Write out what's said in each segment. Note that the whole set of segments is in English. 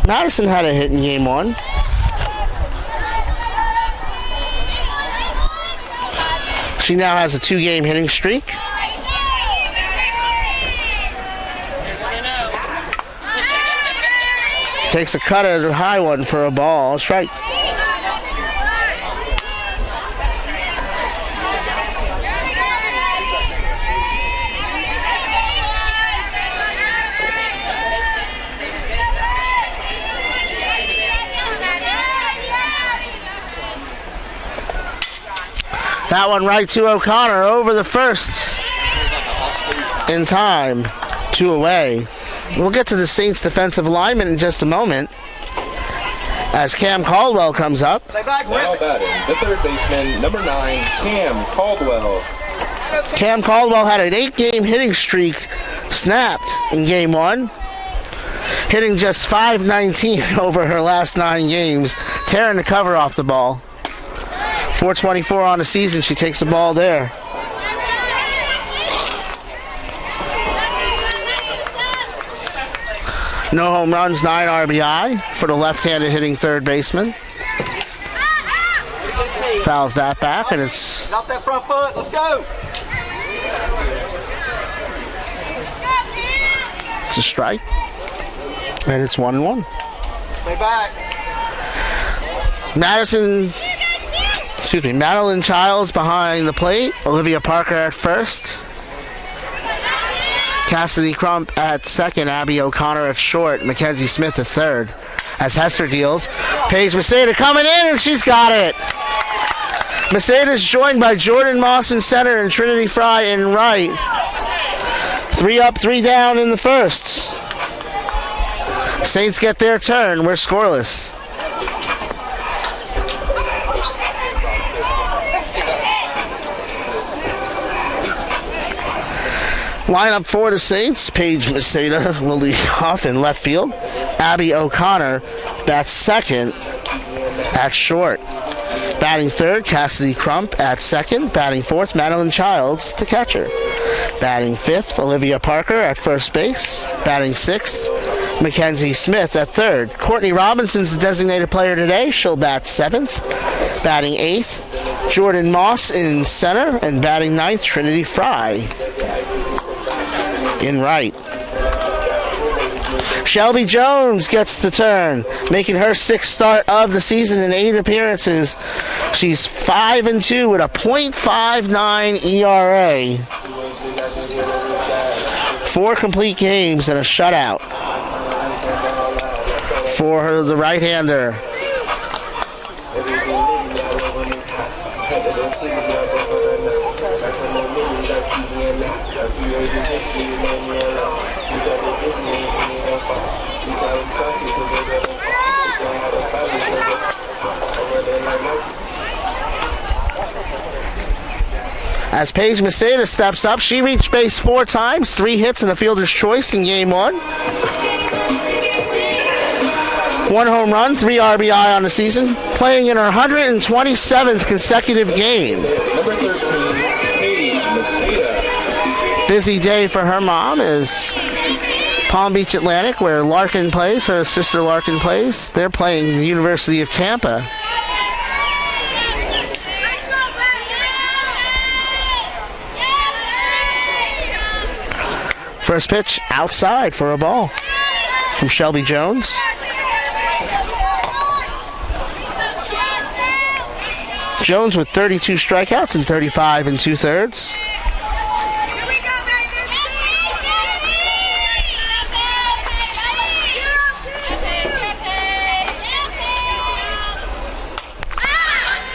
Madison had a hit in game 1. She now has a 2-game hitting streak. Takes a cut at a high one for a ball. Strike. That one right to O'Connor over the first in time. 2 away. We'll get to the Saints defensive alignment in just a moment as Cam Caldwell comes up. Now batting, the third baseman, number 9, Cam Caldwell. Cam Caldwell had an 8-game hitting streak snapped in game 1, hitting just .519 over her last 9 games, tearing the cover off the ball. 424 on the season. She takes the ball there. No home runs, 9 RBI for the left-handed hitting third baseman. Fouls that back, and it's... Drop that front foot. Let's go. It's a strike. And it's 1-1. Stay back. Madeline Childs behind the plate. Olivia Parker at first. Cassidy Crump at second. Abby O'Connor at short. Mackenzie Smith at third. As Hester deals. Paige Maceda coming in, and she's got it. Maceda's joined by Jordan Moss in center and Trinity Fry in right. 3 up, 3 down in the first. Saints get their turn. We're scoreless. Lineup for the Saints. Paige Maceda will lead off in left field. Abby O'Connor bats second at short. Batting third, Cassidy Crump at second. Batting fourth, Madeline Childs, the catcher. Batting fifth, Olivia Parker at first base. Batting sixth, Mackenzie Smith at third. Courtney Robinson's the designated player today. She'll bat seventh. Batting eighth, Jordan Moss in center. And batting ninth, Trinity Fry in right. Shelby Jones gets the turn, making her 6th start of the season in 8 appearances. She's 5-2 with a .59 ERA. 4 complete games and a shutout for her, the right-hander. As Paige Maceda steps up, she reached base 4 times, 3 hits and a fielder's choice in game 1. 1 home run, 3 RBI on the season, playing in her 127th consecutive game. Number 13, Paige Maceda. Busy day for her mom is Palm Beach Atlantic, where Larkin plays, her sister Larkin plays. They're playing the University of Tampa. First pitch outside for a ball from Shelby Jones. Jones with 32 strikeouts and 35 2/3.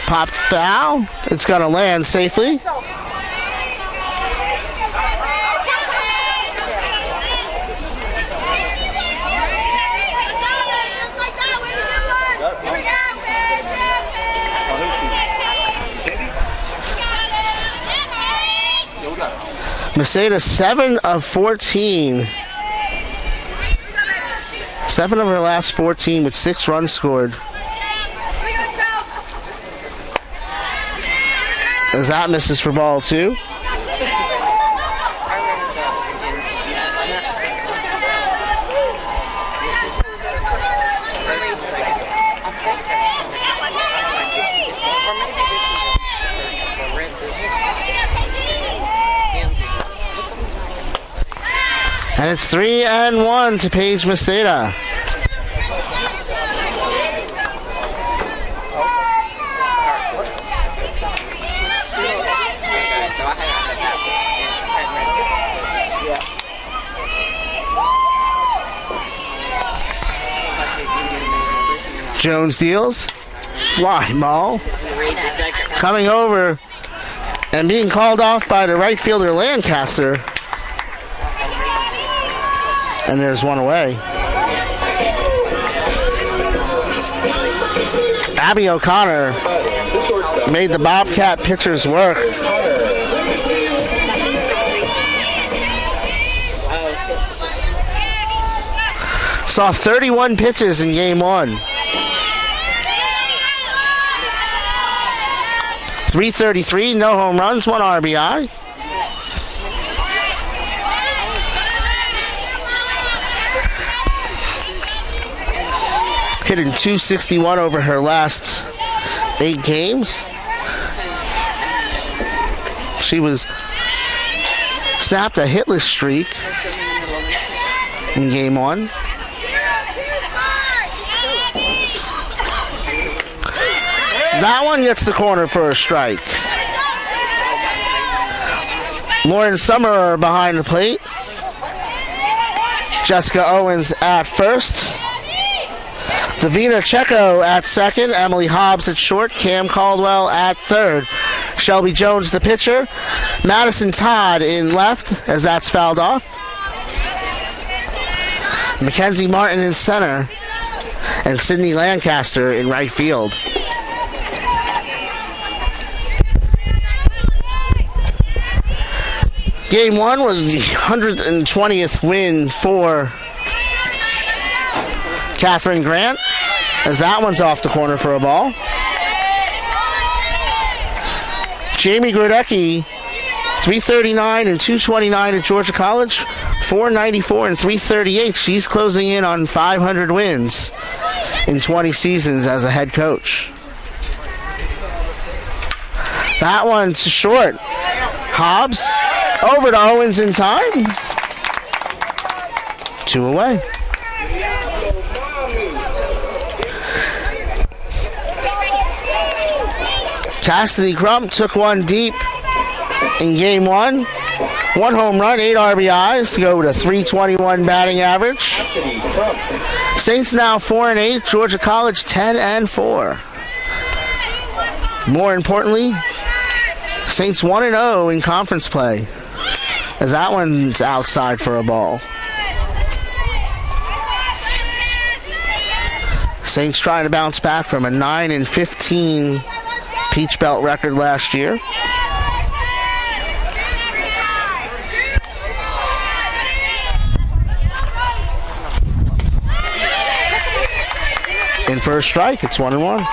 Popped foul. It's going to land safely. Maceda 7 of 14. 7 of her last 14 with 6 runs scored. As that misses for ball 2. And it's 3-1 to Paige Maceda. Jones deals. Fly ball. Coming over and being called off by the right fielder Lancaster. And there's one away. Abby O'Connor made the Bobcat pitchers work. Saw 31 pitches in game one. 333, no home runs, 1 RBI. Hitting .261 over her last 8 games. She was snapped a hitless streak in game one. That one gets the corner for a strike. Lauren Summerer behind the plate. Jessica Owens at first. Davina Checo at second. Emily Hobbs at short. Cam Caldwell at third. Shelby Jones the pitcher. Madison Todd in left as that's fouled off. Mackenzie Martin in center. And Sydney Lancaster in right field. Game one was the 120th win for Catherine Grant, as that one's off the corner for a ball. Jamie Grodecki, 339 and 229 at Georgia College, 494 and 338. She's closing in on 500 wins in 20 seasons as a head coach. That one's short. Hobbs over to Owens in time. 2 away. Cassidy Crump took one deep in game one. 1 home run, 8 RBIs to go with a .321 batting average. Saints now 4-8. Georgia College 10-4. More importantly, Saints 1-0 in conference play, as that one's outside for a ball. Saints trying to bounce back from a 9-15 Peach Belt record last year. In first strike, it's 1-1.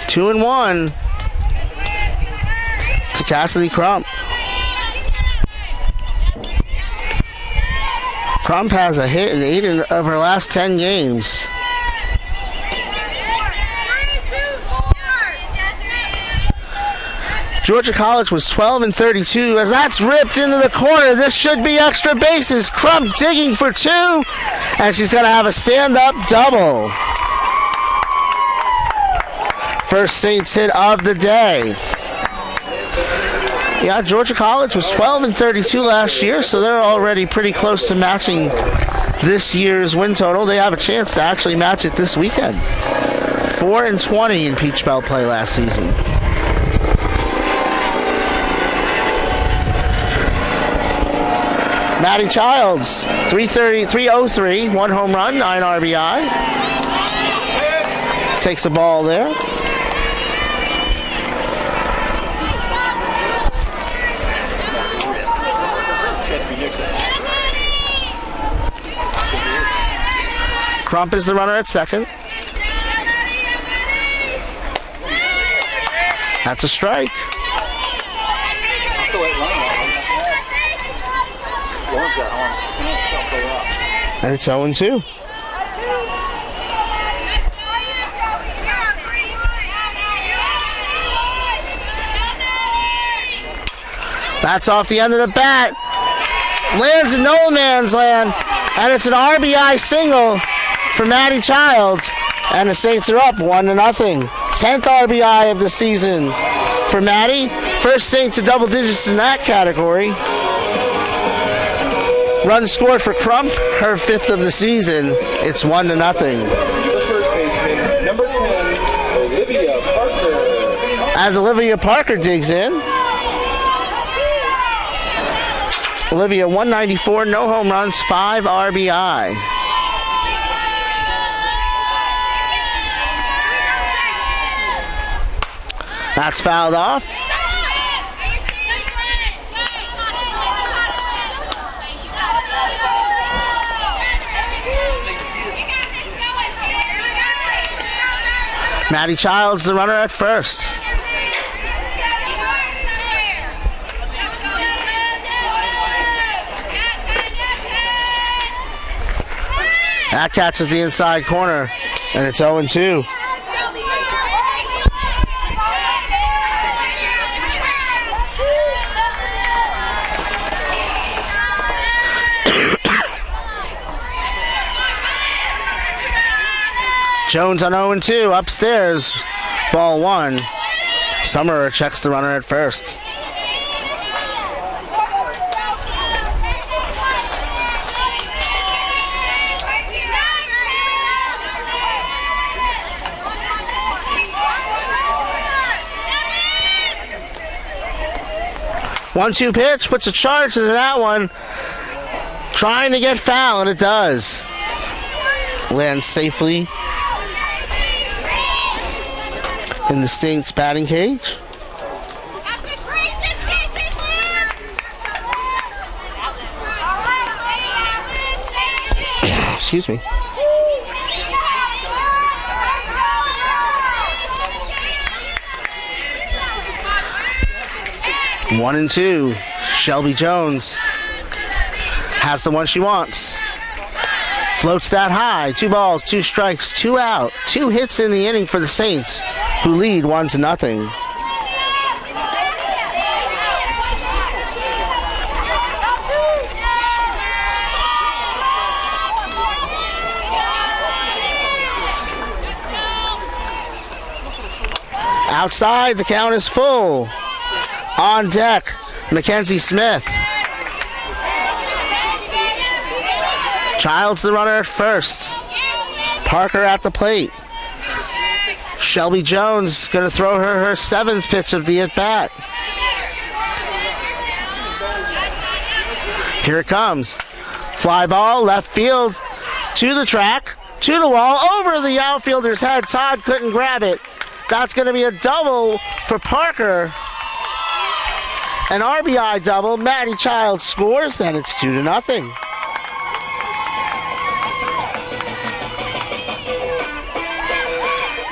Two and 1 to Cassidy Crump. Crump has a hit in 8 of her last 10 games. Georgia College was 12-32 as that's ripped into the corner. This should be extra bases. Crump digging for 2, and she's going to have a stand-up double. First Saints hit of the day. Yeah, Georgia College was 12-32 last year, so they're already pretty close to matching this year's win total. They have a chance to actually match it this weekend. 4-20 in Peach Belt play last season. Maddie Childs, 303, 1 home run, 9 RBI. Takes the ball there. Crump is the runner at second. That's a strike. And it's 0-2. That's off the end of the bat. Lands in no man's land. And it's an RBI single for Maddie Childs. And the Saints are up 1-0. 10th RBI of the season for Maddie. First Saints to double digits in that category. Run scored for Crump, her 5th of the season. It's 1-0. The first baseman, number 10, Olivia Parker. As Olivia Parker digs in. Olivia 194, no home runs, 5 RBI. That's fouled off. Maddie Childs, the runner at first. That catches the inside corner, and it's 0-2. Jones on 0-2, upstairs, ball 1. Summerer checks the runner at first. One-two pitch, puts a charge into that one. Trying to get foul, and it does. Lands safely in the Saints batting cage. Excuse me. One and two. Shelby Jones has the one she wants. Floats that high. 2 balls, 2 strikes, 2 out. 2 hits in the inning for the Saints, who lead 1-0. Outside, the count is full. On deck, Mackenzie Smith. Childs the runner at first. Parker at the plate. Shelby Jones going to throw her 7th pitch of the at-bat. Here it comes. Fly ball, left field, to the track, to the wall, over the outfielder's head. Todd couldn't grab it. That's going to be a double for Parker. An RBI double. Maddie Childs scores, and it's 2-0.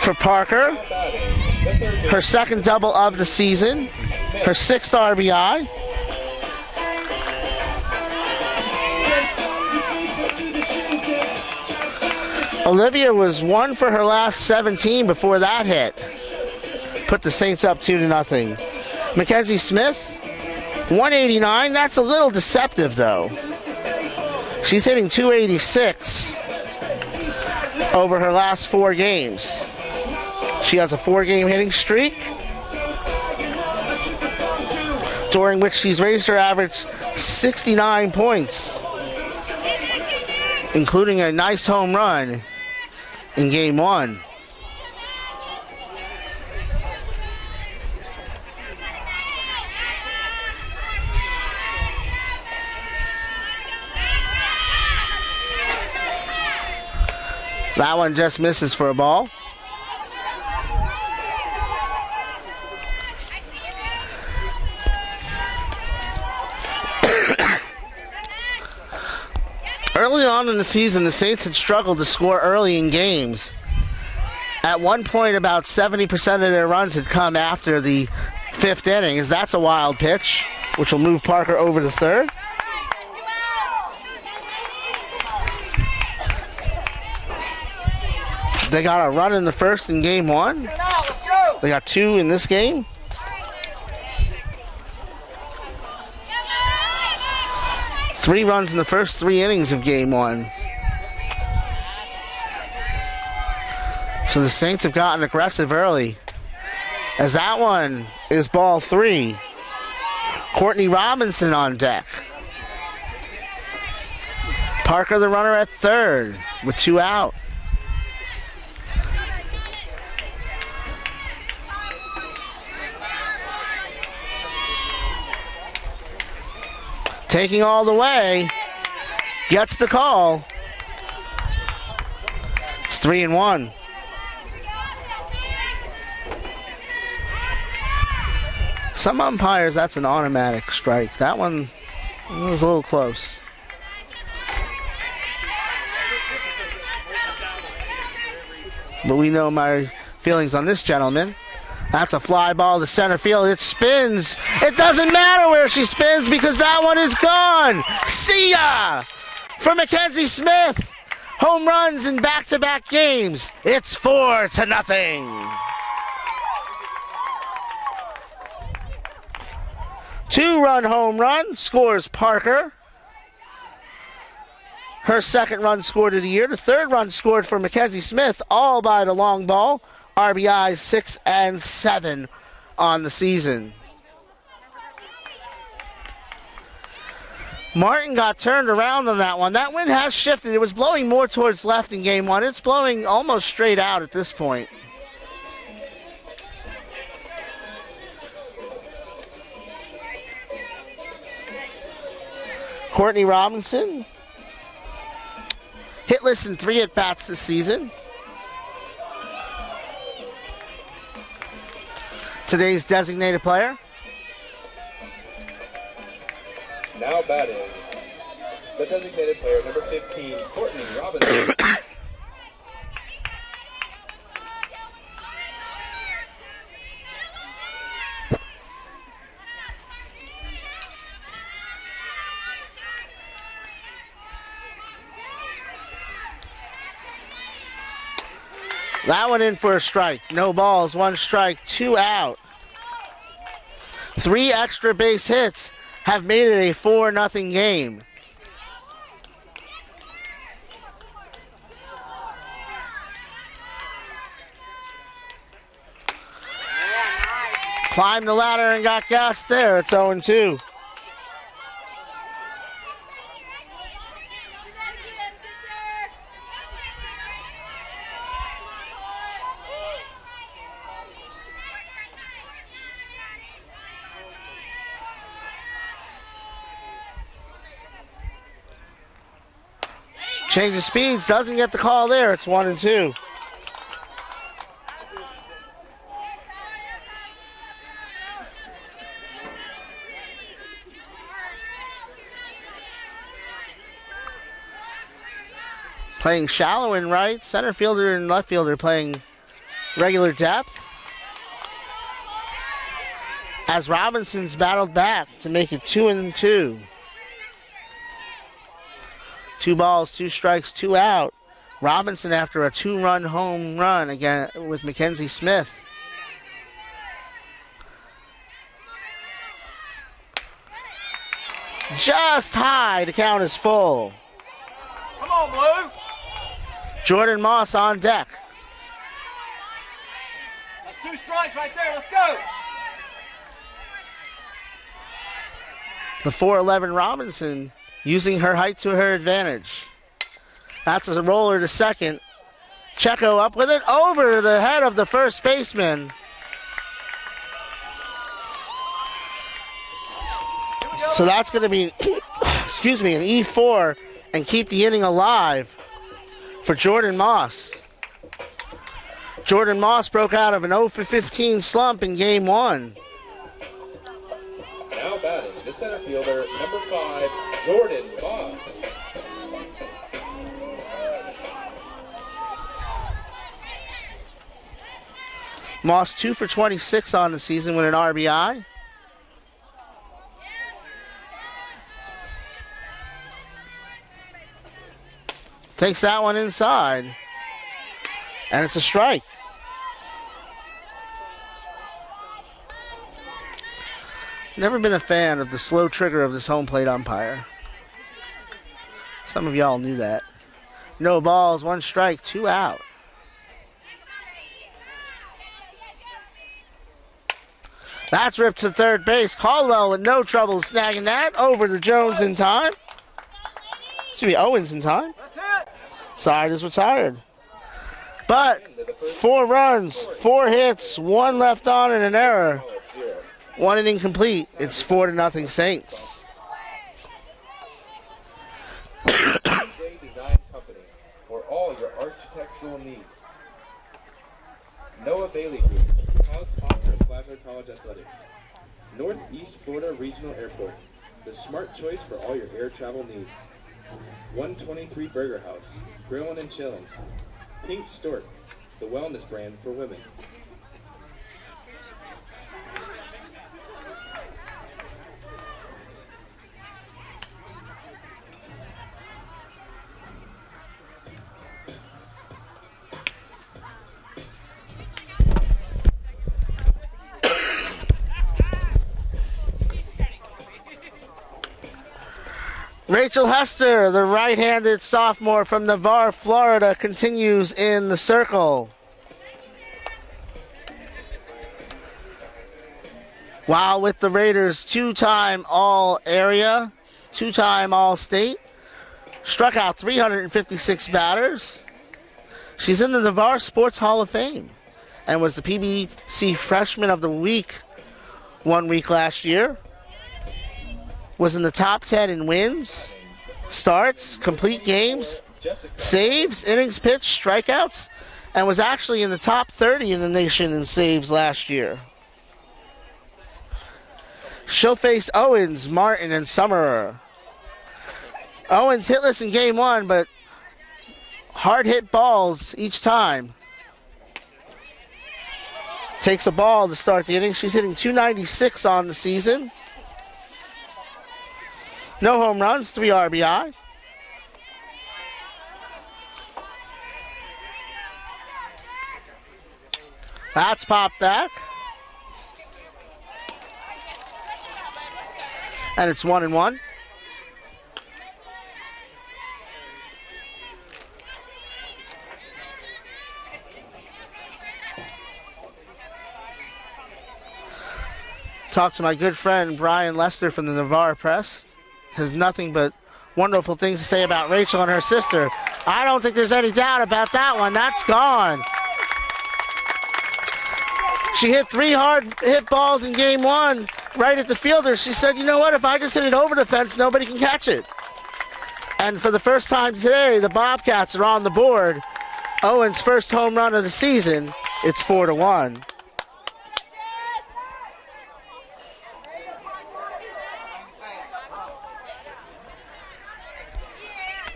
For Parker, her 2nd double of the season, her 6th RBI. Olivia was 1 for her last 17 before that hit. Put the Saints up 2-0. Mackenzie Smith, 189. That's a little deceptive, though. She's hitting 286 over her last 4 games. She has a 4-game hitting streak, during which she's raised her average 69 points, including a nice home run in Game 1. That one just misses for a ball. Early on in the season, the Saints had struggled to score early in games. At one point, about 70% of their runs had come after the 5th inning, as that's a wild pitch, which will move Parker over to third. They got a run in the first in game one. They got 2 in this game. Three runs in the first 3 innings of game one. So the Saints have gotten aggressive early. As that one is ball 3. Courtney Robinson on deck. Parker the runner at third with 2 out. Taking all the way, gets the call. It's 3-1. Some umpires, that's an automatic strike. That one was a little close. But we know my feelings on this gentleman. That's a fly ball to center field. It spins. It doesn't matter where she spins because that one is gone. See ya! For Mackenzie Smith. Home runs in back-to-back games. It's 4-0. 2-run home run scores Parker. Her second run scored of the year. The third run scored for Mackenzie Smith, all by the long ball. RBIs 6 and 7 on the season. Martin got turned around on that one. That wind has shifted. It was blowing more towards left in game one. It's blowing almost straight out at this point. Courtney Robinson, hitless in 3 at-bats this season. Today's designated player. Now batting, the designated player, number 15, Courtney Robinson. That one in for a strike. No balls, 1 strike, 2 out. 3 extra base hits have made it a 4-0 game. Climbed the ladder and got gassed there. It's 0-2. Change of speeds, doesn't get the call there. It's 1-2. Playing shallow in right, center fielder and left fielder playing regular depth. As Robinson's battled back to make it 2-2. 2 balls, 2 strikes, 2 out. Robinson after a 2-run home run again with Mackenzie Smith. Just high, the count is full. Come on, Blue. Jordan Moss on deck. That's 2 strikes right there. Let's go. The 4'11 Robinson using her height to her advantage. That's a roller to second. Checo up with it over the head of the first baseman. So that's going to be, excuse me, an E4 and keep the inning alive for Jordan Moss. Jordan Moss broke out of an 0-for-15 slump in game 1. Now batting, the center fielder, number 5, Jordan Moss. Moss 2 for 26 on the season with an RBI. Takes that one inside. And it's a strike. Never been a fan of the slow trigger of this home plate umpire. Some of y'all knew that. No balls, 1 strike, 2 out. That's ripped to third base. Caldwell with no trouble snagging that. Over to Jones in time. Should be Owens in time. Side is retired. But 4 runs, 4 hits, 1 left on and an error. 1 inning complete. It's 4-0 Saints. Design Company for all your architectural needs. Noah Bailey Group, proud sponsor of Flagler College Athletics. Northeast Florida Regional Airport, the smart choice for all your air travel needs. 123 Burger House, grillin' and chillin'. Pink Stork, the wellness brand for women. Rachel Hester, the right-handed sophomore from Navarre, Florida, continues in the circle. While with the Raiders, 2-time All-Area, 2-time All-State, struck out 356 batters. She's in the Navarre Sports Hall of Fame and was the PBC Freshman of the Week 1 week last year. Was in the top 10 in wins, starts, complete games, saves, innings pitched, strikeouts, and was actually in the top 30 in the nation in saves last year. She'll face Owens, Martin, and Summerer. Owens hitless in game 1, but hard hit balls each time. Takes a ball to start the inning. She's hitting .296 on the season. No home runs, 3 RBI. That's popped back. And it's 1-1. Talked to my good friend Brian Lester from the Navarre Press. Has nothing but wonderful things to say about Rachel and her sister. I don't think there's any doubt about that one. That's gone. She hit 3 hard hit balls in game 1 right at the fielder. She said, you know what, if I just hit it over the fence, nobody can catch it. And for the first time today, the Bobcats are on the board. Owens' first home run of the season. It's 4-1.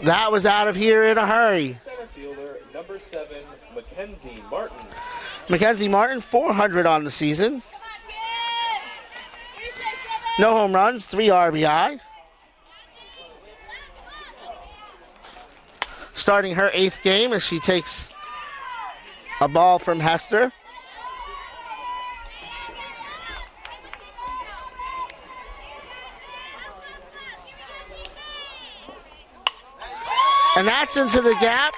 That was out of here in a hurry. Center fielder, number 7, Mackenzie Martin. Mackenzie Martin, 400 on the season. No home runs, 3 RBI. Starting her 8th game as she takes a ball from Hester. And that's into the gap.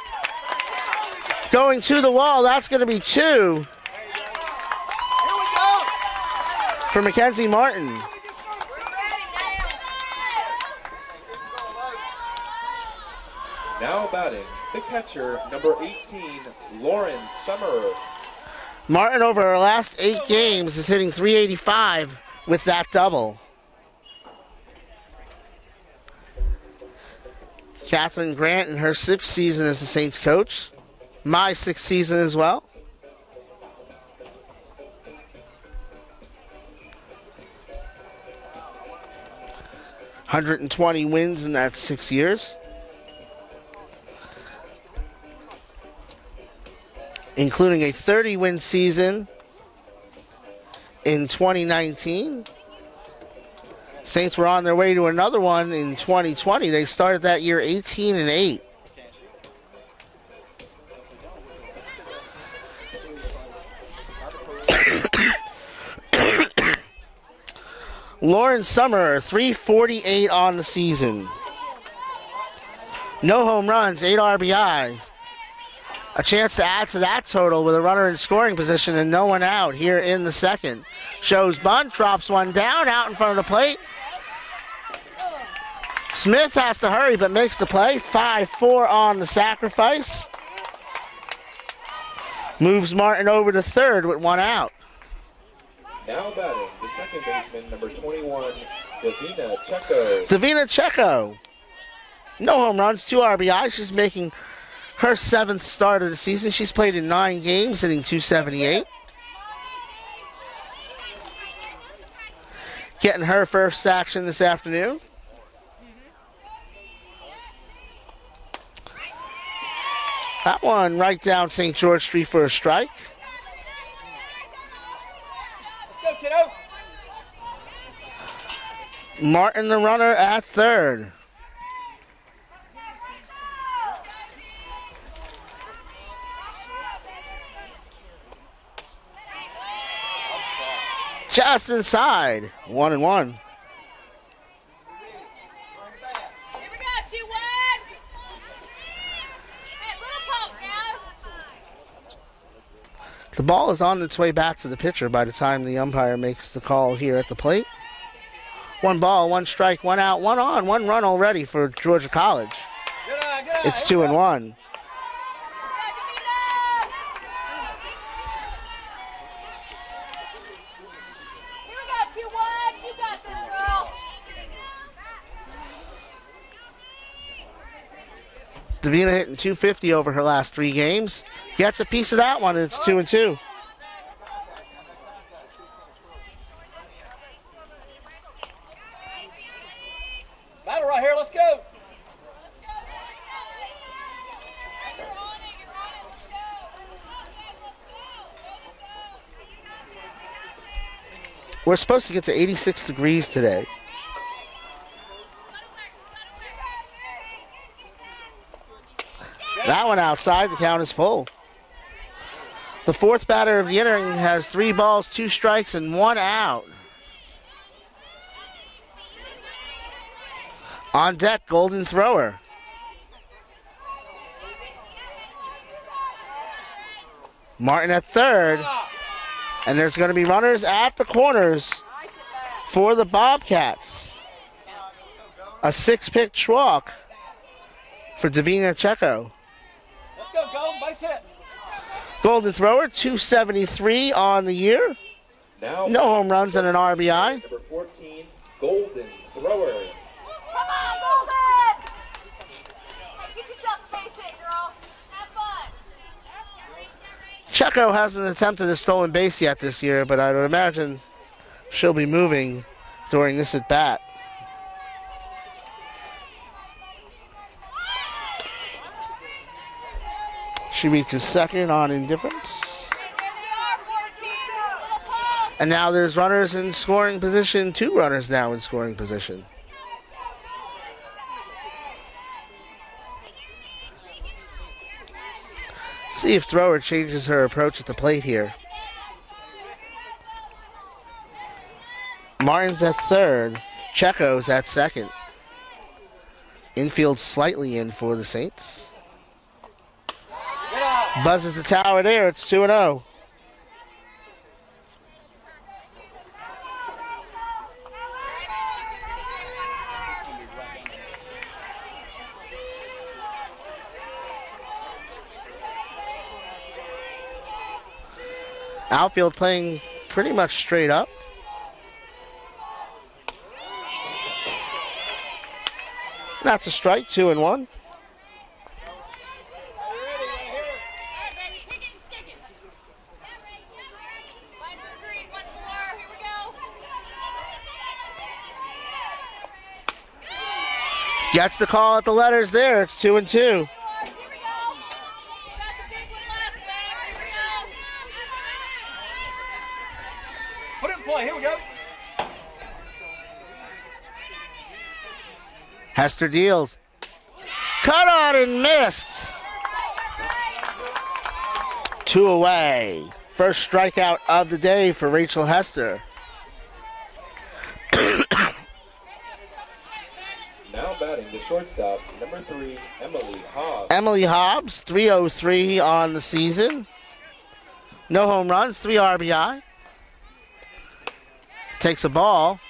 Going to the wall, that's going to be 2 for Mackenzie Martin. Now batting, the catcher, number 18, Lauren Summerer. Martin, over her last 8 games, is hitting .385 with that double. Catherine Grant in her 6th season as the Saints coach. My 6th season as well. $120 wins in that 6 years. Including a 30-win season in 2019. Saints were on their way to another one in 2020. They started that year 18-8. Lauren Summer, 348 on the season. No home runs, 8 RBIs. A chance to add to that total with a runner in scoring position and no one out here in the second. Shows bunt, drops one down, out in front of the plate. Smith has to hurry but makes the play. 5-4 on the sacrifice. Moves Martin over to third with one out. Now batting, the second baseman, number 21, Davina Checo. Davina Checo. No home runs, 2 RBIs. She's making her 7th start of the season. She's played in 9 games, hitting .278. Getting her first action this afternoon. That one right down St. George Street for a strike. Let's go, kiddo. Martin, the runner, at third. Just inside. 1-1. Here we go, 2-1. Hey, little poke now. The ball is on its way back to the pitcher by the time the umpire makes the call here at the plate. 1 ball, 1 strike, 1 out, 1 on, 1 run already for Georgia College. Good eye, good eye. It's 2-1. Here we go, 2-1. You got this, girl. Davina hitting .250 over her last 3 games. Gets a piece of that one, and it's 2-2. Battle right here, let's go. We're supposed to get to 86 degrees today. That one outside, the count is full. The 4th batter of the inning has 3 balls, 2 strikes, and 1 out. On deck, Golden Thrower. Martin at third. And there's going to be runners at the corners for the Bobcats. A 6-pitch walk for Davina Checo. Let's go, Golden, base hit. Golden Thrower, .273 on the year. Now No home runs and an RBI. number 14, Golden Thrower. Come on, Golden. Hey, get yourself a base hit, girl. Have fun. Checo hasn't attempted a stolen base yet this year, but I would imagine she'll be moving during this at-bat. She reaches second on indifference. Hey, there they are, 14. Little poke. And now there's runners in scoring position, 2 runners now in scoring position. See if Thrower changes her approach at the plate here. Martin's at third. Checo's at second. Infield slightly in for the Saints. Buzzes the tower there. It's 2-0. Outfield playing pretty much straight up. That's a strike, 2-1. Gets the call at the letters there. It's 2-2. Put it in play, here we go. Hester deals. Cut on and missed. 2 away. First strikeout of the day for Rachel Hester. shortstop, number 3, Emily Hobbs. Emily Hobbs, 303 on the season. No home runs, 3 RBI. Takes a ball.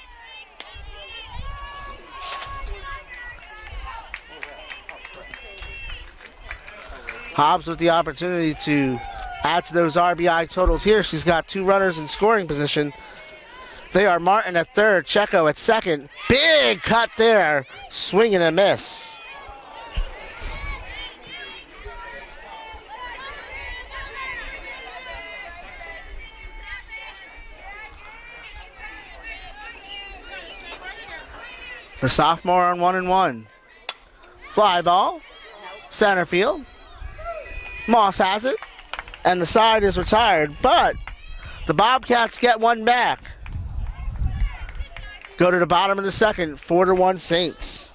Hobbs with the opportunity to add to those RBI totals here. She's got 2 runners in scoring position. They are Martin at third, Checo at second. Big cut there. Swing and a miss. The sophomore on 1-1. Fly ball. Center field. Moss has it. And the side is retired. But the Bobcats get one back. Go to the bottom of the second. 4-1 Saints.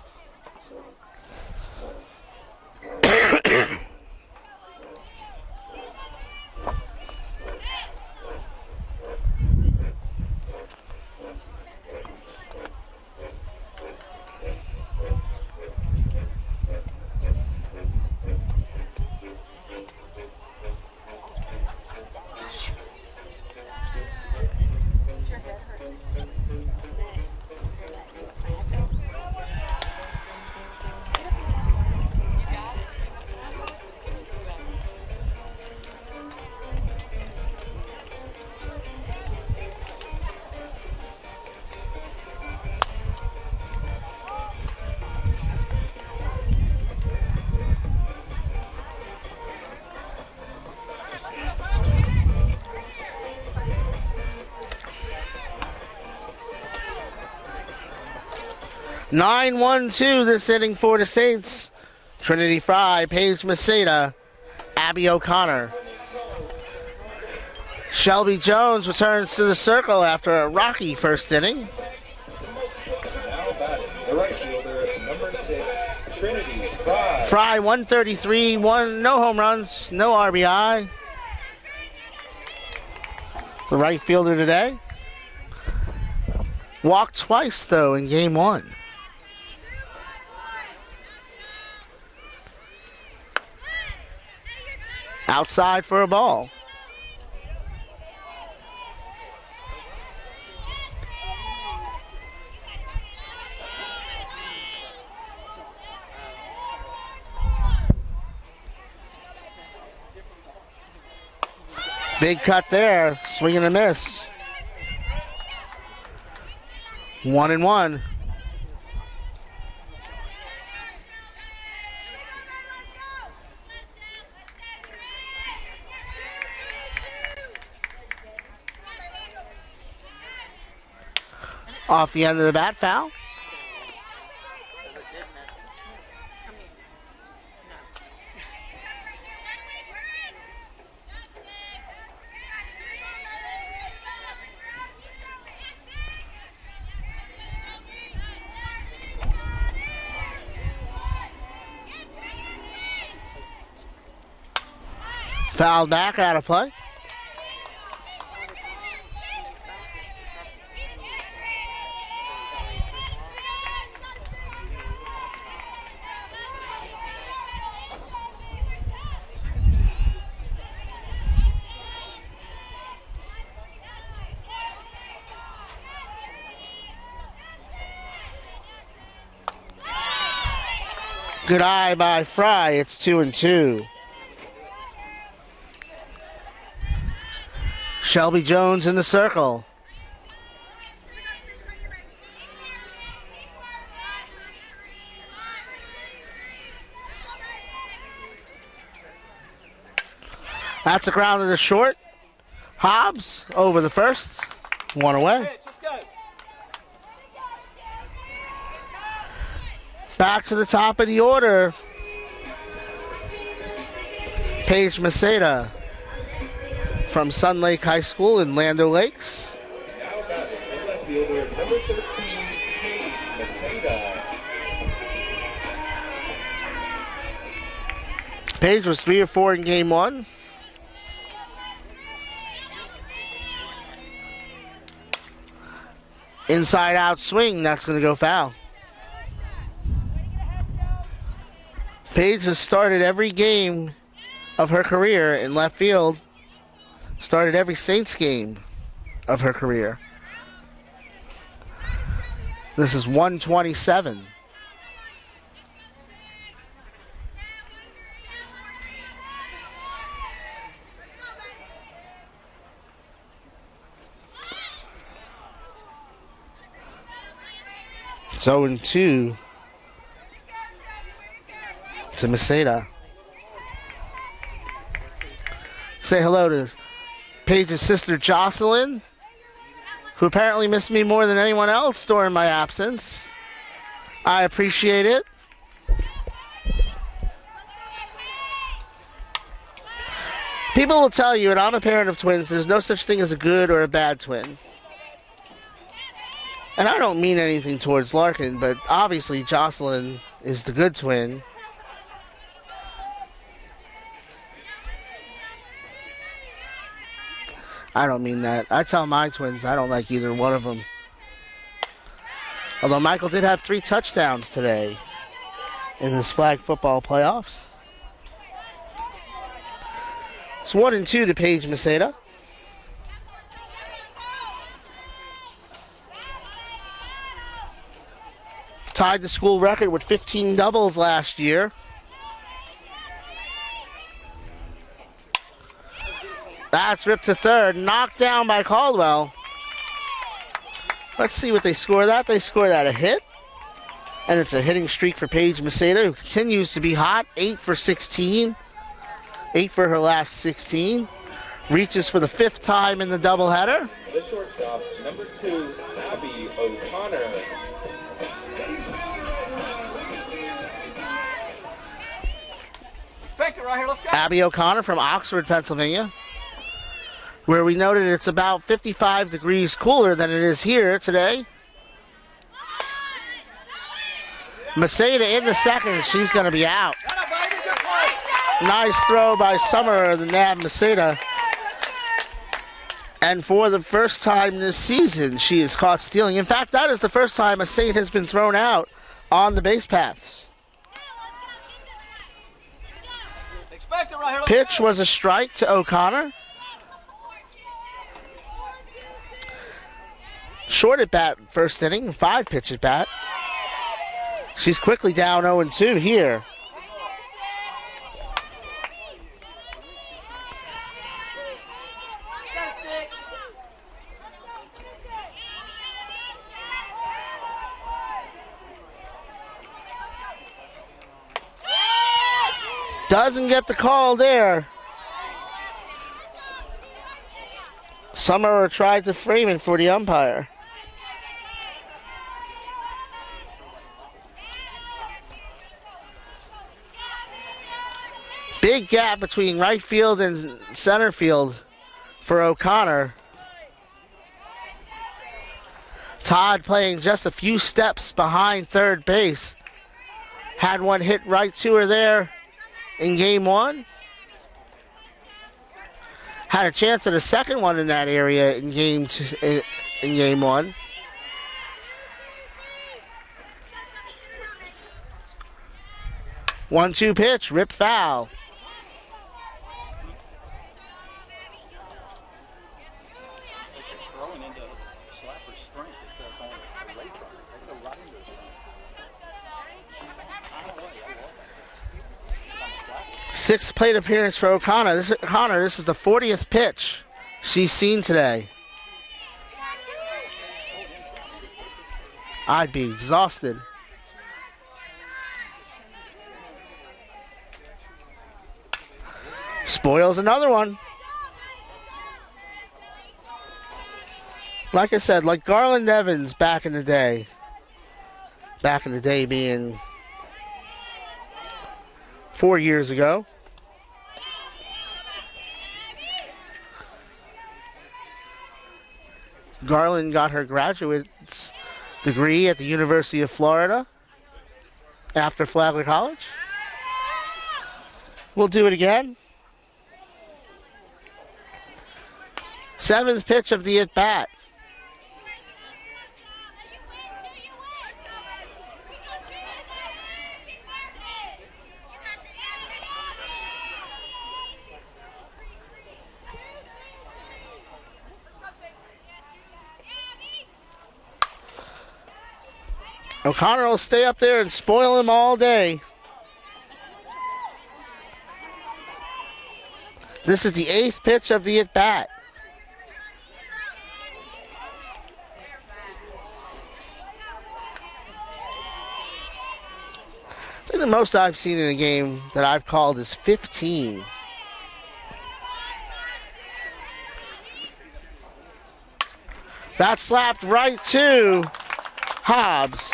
(9-1-2) this inning for the Saints. Trinity Fry, Paige Maceda, Abby O'Connor. Shelby Jones returns to the circle after a rocky first inning. Now batting, the right fielder, number 6, Trinity Fry. Fry, 133, no home runs, no RBI. The right fielder today. Walked twice, though, in game 1. Outside for a ball. Big cut there. Swing and a miss. 1-1. Off the end of the bat, foul. Fouled back, out of play. Good eye by Fry. It's 2-2. Shelby Jones in the circle. That's a ground to the short. Hobbs over the first. One away. Let's go. Back to the top of the order. Paige Maceda from Sun Lake High School in Land O'Lakes. Now batting, the left fielder, number 13, Paige Maceda. Paige was 3 or 4 in game 1. Inside out swing, that's going to go foul. Paige has started every game of her career in left field. Started every Saints game of her career. This is 127. It's 0-2 to Maceda. Say hello to Paige's sister Jocelyn, who apparently missed me more than anyone else during my absence. I appreciate it. People will tell you, and I'm a parent of twins, there's no such thing as a good or a bad twin. And I don't mean anything towards Larkin, but obviously Jocelyn is the good twin. I don't mean that. I tell my twins I don't like either one of them. Although Michael did have 3 touchdowns today in this flag football playoffs. It's 1-2 to Paige Maceda. Tied the school record with 15 doubles last year. That's ripped to third. Knocked down by Caldwell. Let's see what they score that. They score that a hit. And it's a hitting streak for Paige Maceda, who continues to be hot. 8 for 16. 8 for her last 16. Reaches for the 5th time in the doubleheader. The shortstop, number 2, Abby O'Connor. Expect it right here. Let's go. Abby O'Connor from Oxford, Pennsylvania, where we noted it's about 55 degrees cooler than it is here today. Maceda in the second. She's going to be out. Nice throw by Summer, the Nab Maceda. And for the first time this season, she is caught stealing. In fact, that is the first time a Saint has been thrown out on the base paths. Expect it right here. Let's Pitch go. was a strike to O'Connor. Short at bat, first inning, 5 pitch at bat. She's quickly down 0-2 here. Doesn't get the call there. Summerer tried to frame it for the umpire. Big gap between right field and center field for O'Connor. Todd playing just a few steps behind third base. Had one hit right to her there in game 1. Had a chance at a second one in that area in game 1. One-two pitch, ripped foul. Sixth plate appearance for O'Connor. This is the 40th pitch she's seen today. I'd be exhausted. Spoils another one. Like I said, like Garland Evans back in the day. Back in the day being 4 years ago. Garland got her graduate's degree at the University of Florida after Flagler College. We'll do it again. 7th pitch of the at-bat. O'Connor will stay up there and spoil him all day. This is the 8th pitch of the at-bat. I think the most I've seen in a game that I've called is 15. That slapped right to Hobbs.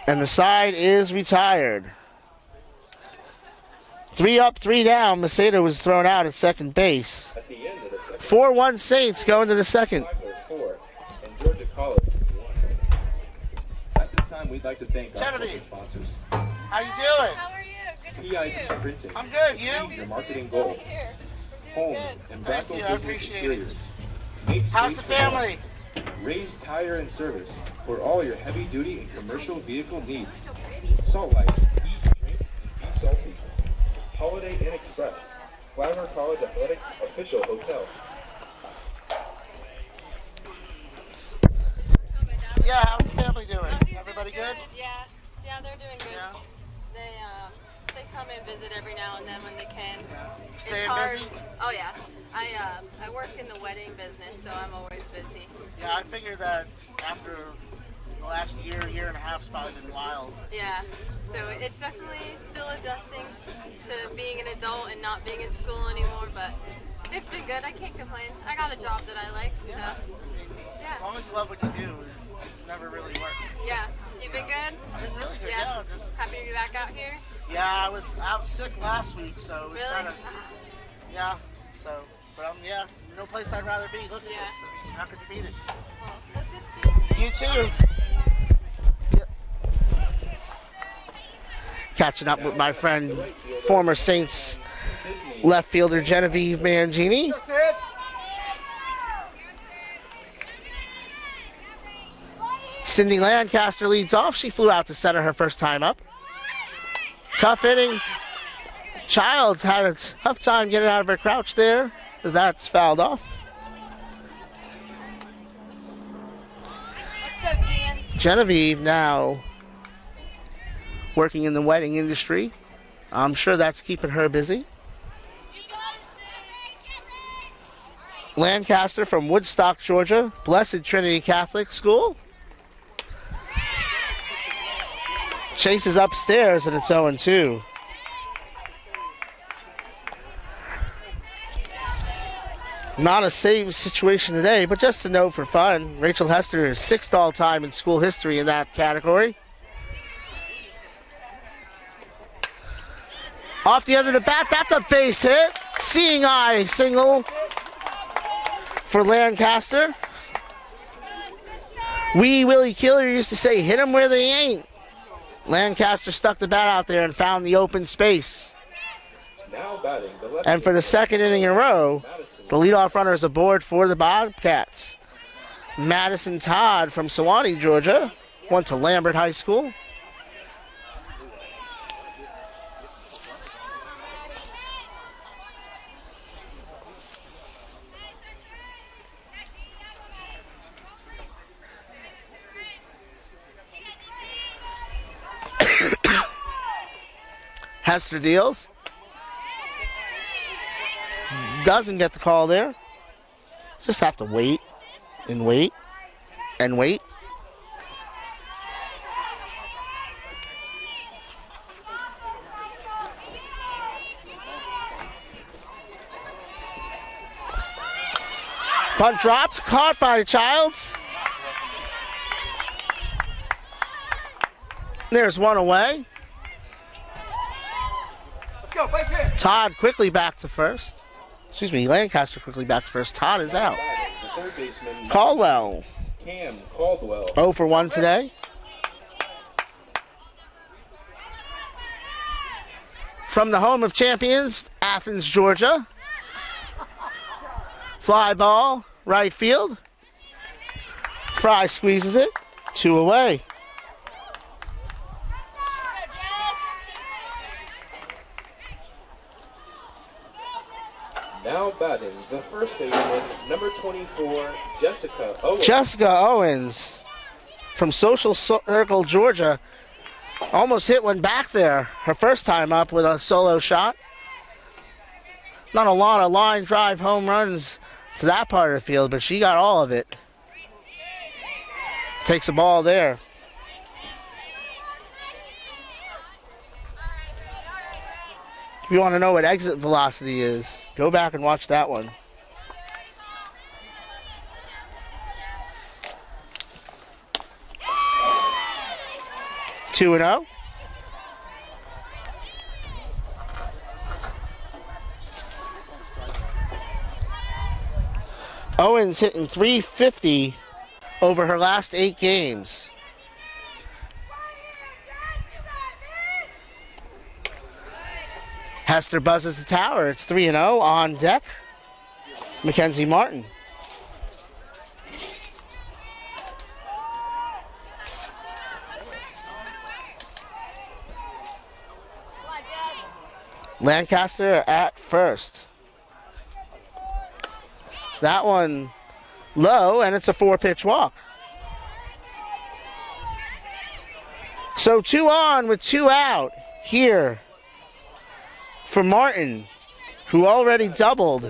And the side is retired. 3 up, 3 down. Macedo was thrown out at second base. At the end of the second, 4-1 Saints going to the second. Flagler 4 and Georgia College 1. At this time, we'd like to thank our Genevieve. sponsors. How you doing? How are you? Good to see PID you. Printing. I'm good. Achieve You? your marketing goal. Here. Homes and Thank Bracco you, I Business appreciate it. Interiors. Make How's the space for all. family? Raise Tire and Service for all your heavy-duty and commercial vehicle needs. Salt Life, eat, drink, and be salty. Holiday Inn Express, Flagler College Athletics official hotel. Yeah, how's the family doing? Everybody good? Yeah, they're doing good. Yeah. They come and visit every now and then when they can. Staying It's hard. busy? Oh yeah. I work in the wedding business, so I'm always busy. Yeah, I figured that after the last year and a half's probably been wild. Yeah. So it's definitely still adjusting to being an adult and not being in school anymore, but it's been good. I can't complain. I got a job that I like, so As long as you love what you do, it's never really worked. yeah. You've been good? I've been really good, Yeah. just Happy to be back out here? yeah, I was out sick last week, so it was Really? kind of but no place I'd rather be. Look at Yeah. this. I mean, how could you beat it? Well, that's good. You too. Yep. Catching up with my friend, former Saints left fielder Genevieve Mangini. Cindy Lancaster leads off. She flew out to center her first time up. Tough inning. Childs had a tough time getting out of her crouch there as that's fouled off. Let's go, Jan. Genevieve now working in the wedding industry. I'm sure that's keeping her busy. Lancaster from Woodstock, Georgia, Blessed Trinity Catholic School. Chases upstairs and it's 0-2. Not a save situation today, but just a note for fun. Rachel Hester is 6th all-time in school history in that category. Off the end of the bat, that's a base hit. Seeing eye single for Lancaster. Wee Willie Killer used to say, hit them where they ain't. Lancaster stuck the bat out there and found the open space. Now batting the left. And for the second inning in a row, the leadoff runner is aboard for the Bobcats. Madison Todd from Sewanee, Georgia, went to Lambert High School. Hester deals. Doesn't get the call there. Just have to wait and wait and wait. Punt dropped, caught by Childs. There's one away. Let's go, place hit. Todd quickly back to first. Excuse me, Lancaster quickly back to first. Todd is out. The third baseman, Caldwell, Cam Caldwell. 0 for 1 today. From the home of champions, Athens, Georgia. Fly ball, right field. Fry squeezes it. 2 away. Now batting the first baseman, number 24, Jessica Owens. Jessica Owens from Social Circle, Georgia. Almost hit one back there her first time up with a solo shot. Not a lot of line drive home runs to that part of the field, but she got all of it. Takes the ball there. If you want to know what exit velocity is, go back and watch that one. Two and 0. Owens hitting .350 over her last 8 games. Hester buzzes the tower. It's 3-0 on deck. Mackenzie Martin. Lancaster at first. That one low, and it's a 4-pitch walk. So 2 on with 2 out here for Martin, who already doubled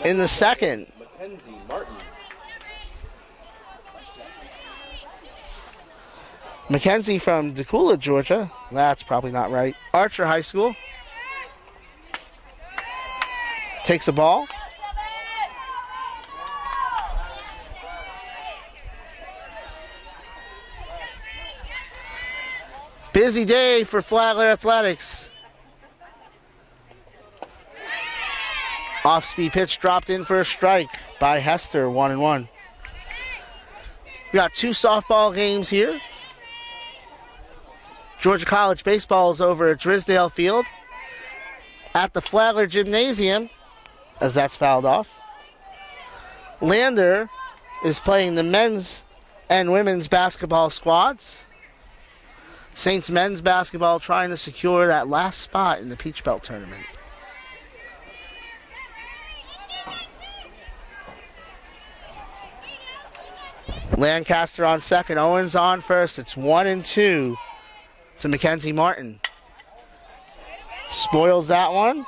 in the second. Mackenzie Martin. Mackenzie from Decula, Georgia. That's probably not right. Archer High School. Takes a ball. Busy day for Flagler Athletics. Off-speed pitch dropped in for a strike by Hester, 1-1. We got 2 softball games here. Georgia College baseball is over at Drisdale Field. At the Flagler Gymnasium, as that's fouled off. Lander is playing the men's and women's basketball squads. Saints men's basketball trying to secure that last spot in the Peach Belt tournament. Lancaster on second, Owens on first. It's 1-2 to Mackenzie Martin. Spoils that one.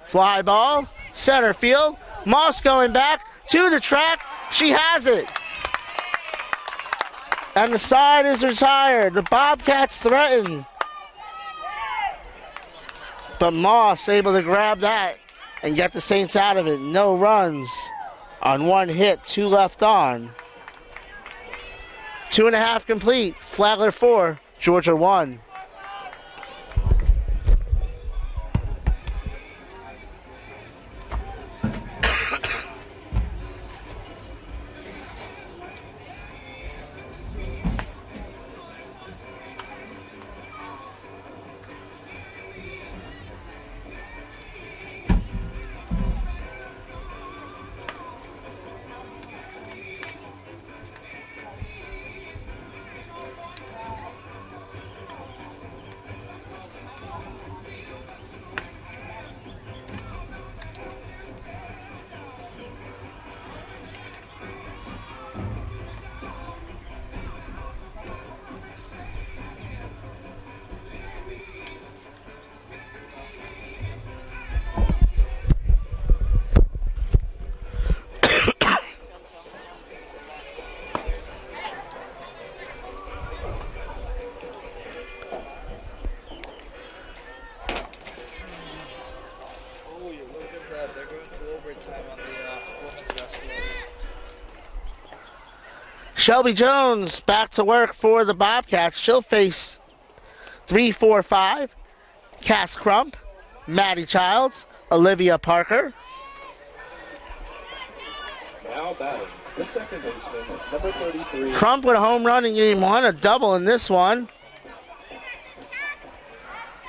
Fly ball, center field. Moss going back to the track. She has it. And the side is retired. The Bobcats threaten. But Moss able to grab that and get the Saints out of it. No runs on 1 hit, 2 left on. 2.5 complete. Flagler 4, Georgia 1. Shelby Jones back to work for the Bobcats. She'll face 3, 4, 5. Cass Crump, Maddie Childs, Olivia Parker. Now batting, the second baseman, number 33. Crump with a home run in game 1, a double in this one.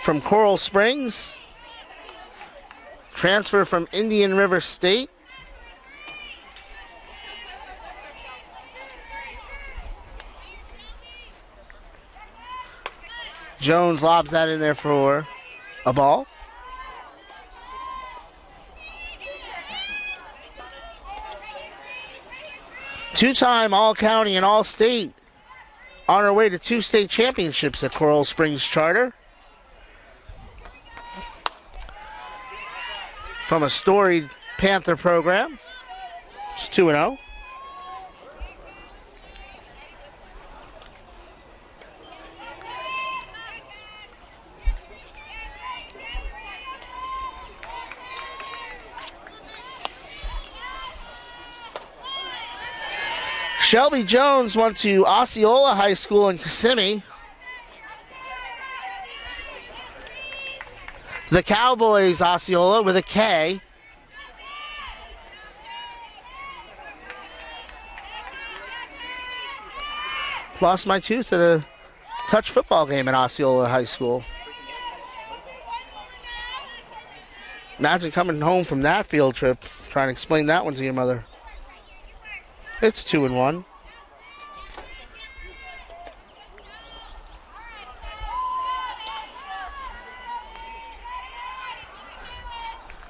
From Coral Springs. Transfer from Indian River State. Jones lobs that in there for a ball. Two-time All-County and All-State on our way to 2 state championships at Coral Springs Charter. From a storied Panther program. It's 2-0. Shelby Jones went to Osceola High School in Kissimmee. The Cowboys, Osceola, with a K. Lost my tooth at a touch football game at Osceola High School. Imagine coming home from that field trip, trying to explain that one to your mother. It's 2-1.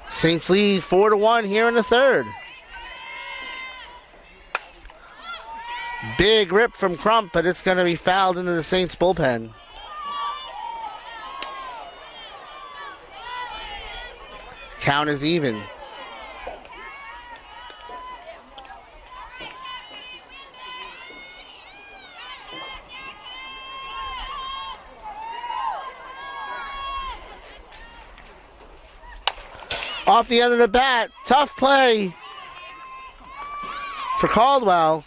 Saints lead 4-1 here in the third. Big rip from Crump, but it's going to be fouled into the Saints bullpen. Count is even. Off the end of the bat, tough play for Caldwell.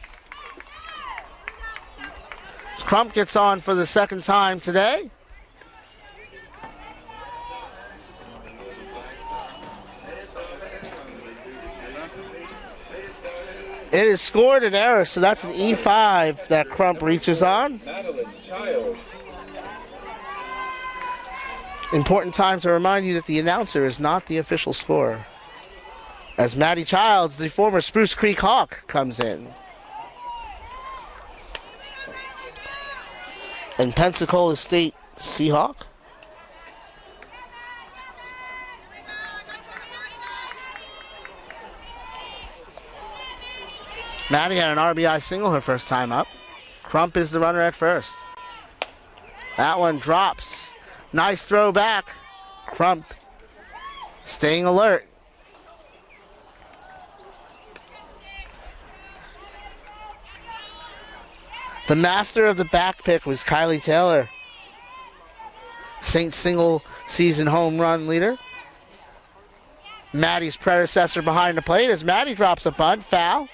Crump gets on for the second time today. It is scored an error, so that's an E5 that Crump reaches on. Important time to remind you that the announcer is not the official scorer. As Matty Childs, the former Spruce Creek Hawk, comes in. And Pensacola State Seahawk. Matty had an RBI single her first time up. Crump is the runner at first. That one drops. Nice throw back. Crump staying alert. The master of the back pick was Kylie Taylor. Saints single season home run leader. Matty's predecessor behind the plate as Matty drops a bunt. Foul.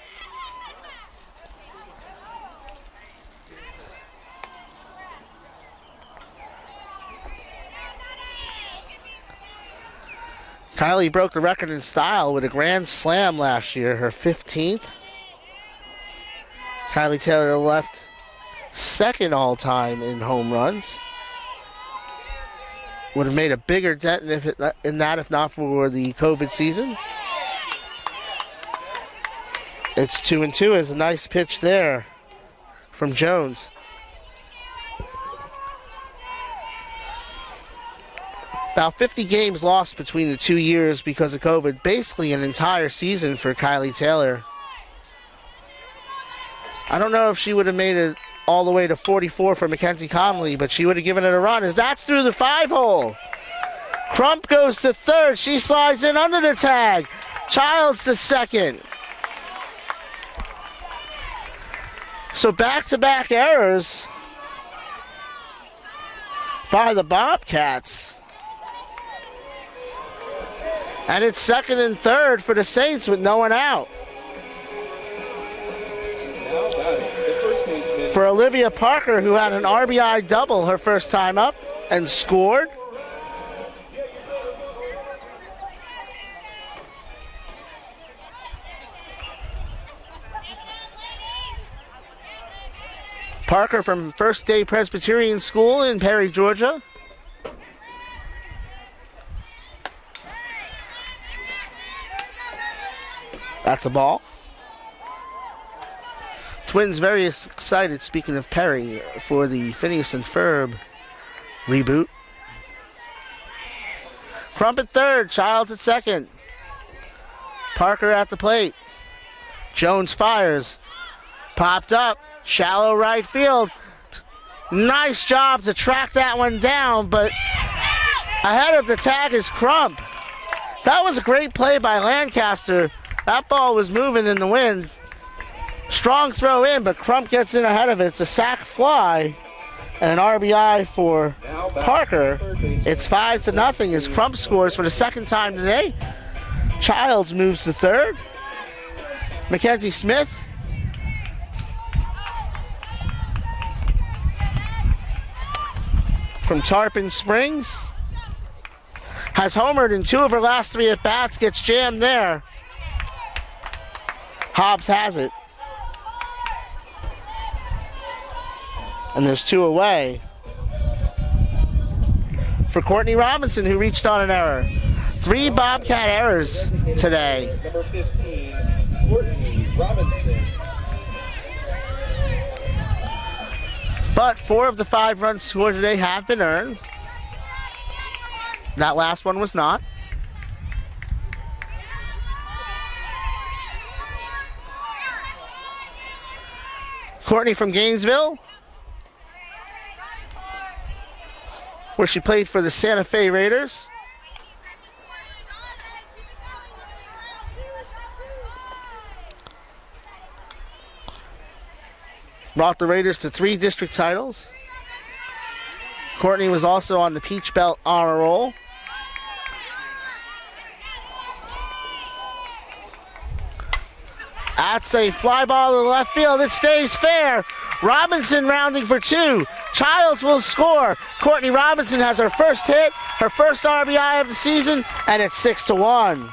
Kylie broke the record in style with a grand slam last year, her 15th. Kylie Taylor left second all-time in home runs. Would have made a bigger dent in that if not for the COVID season. It's 2-2 as a nice pitch there from Jones. About 50 games lost between the 2 years because of COVID. Basically an entire season for Kylie Taylor. I don't know if she would have made it all the way to 44 for Mackenzie Conley, but she would have given it a run as that's through the 5-hole. Crump goes to third. She slides in under the tag. Childs to second. So back-to-back errors by the Bobcats. And it's second and third for the Saints with no one out. For Olivia Parker, who had an RBI double her first time up and scored. Parker from First Day Presbyterian School in Perry, Georgia. That's a ball. Twins very excited, speaking of Perry, for the Phineas and Ferb Reboot. Crump at third. Childs at second. Parker at the plate. Jones fires. Popped up. Shallow right field. Nice job to track that one down, but ahead of the tag is Crump. That was a great play by Lancaster. That ball was moving in the wind. Strong throw in, but Crump gets in ahead of it. It's a sac fly and an RBI for Parker. It's 5-0 as Crump scores for the second time today. Childs moves to third. Mackenzie Smith from Tarpon Springs has homered in 2 of her last 3 at-bats, gets jammed there. Hobbs has it. And there's 2 away for Courtney Robinson, who reached on an error. 3 Bobcat errors today. Number 15, Courtney Robinson. But 4 of the 5 runs scored today have been earned. That last one was not. Courtney from Gainesville, where she played for the Santa Fe Raiders. Brought the Raiders to 3 district titles. Courtney was also on the Peach Belt Honor Roll. That's a fly ball to the left field. It stays fair. Robinson rounding for 2. Childs will score. Courtney Robinson has her first hit, her first RBI of the season, and it's 6-1.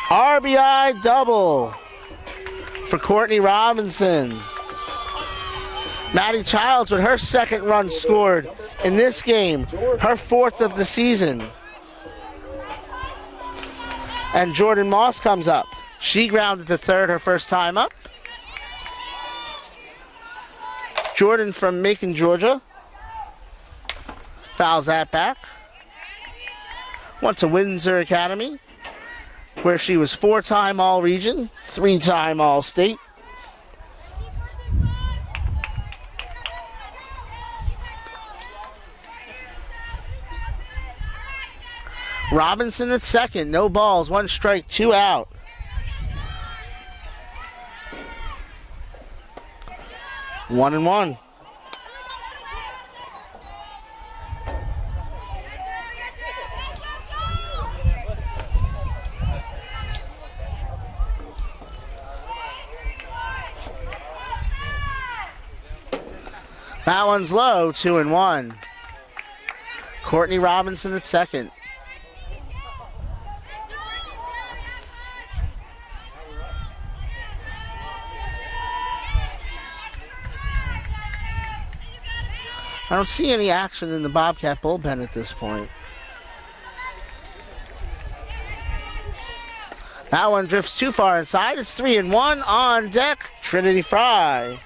RBI double for Courtney Robinson. Maddie Childs with her second run scored in this game, her 4th of the season. And Jordan Moss comes up. She grounded to third her first time up. Jordan from Macon, Georgia. Fouls that back. Went to Windsor Academy, where she was 4-time All-Region, 3-time All-State. Robinson at second, no balls, 1 strike, 2 out. One and one. That one's low, 2-1. Courtney Robinson at second. I don't see any action in the Bobcat bullpen at this point. That one drifts too far inside. It's 3-1 on deck. Trinity Fry.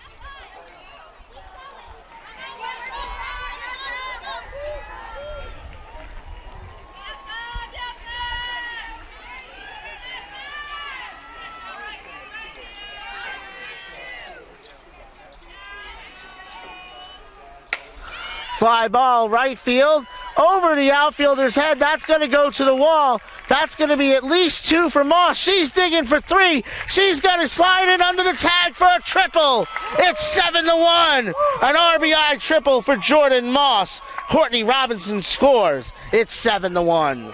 Fly ball, right field, over the outfielder's head. That's going to go to the wall. That's going to be at least 2 for Moss. She's digging for 3. She's going to slide in under the tag for a triple. It's 7-1. An RBI triple for Jordan Moss. Courtney Robinson scores. It's 7-1.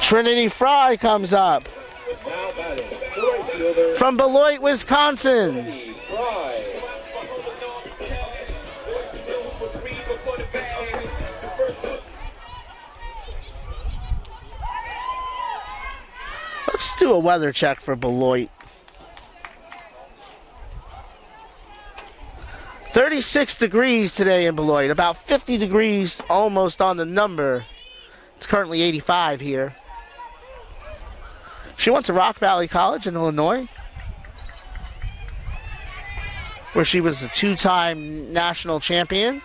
Trinity Fry comes up from Beloit, Wisconsin. Let's do a weather check for Beloit. 36 degrees today in Beloit, about 50 degrees almost on the number. It's currently 85 here. She went to Rock Valley College in Illinois, where she was a 2-time national champion.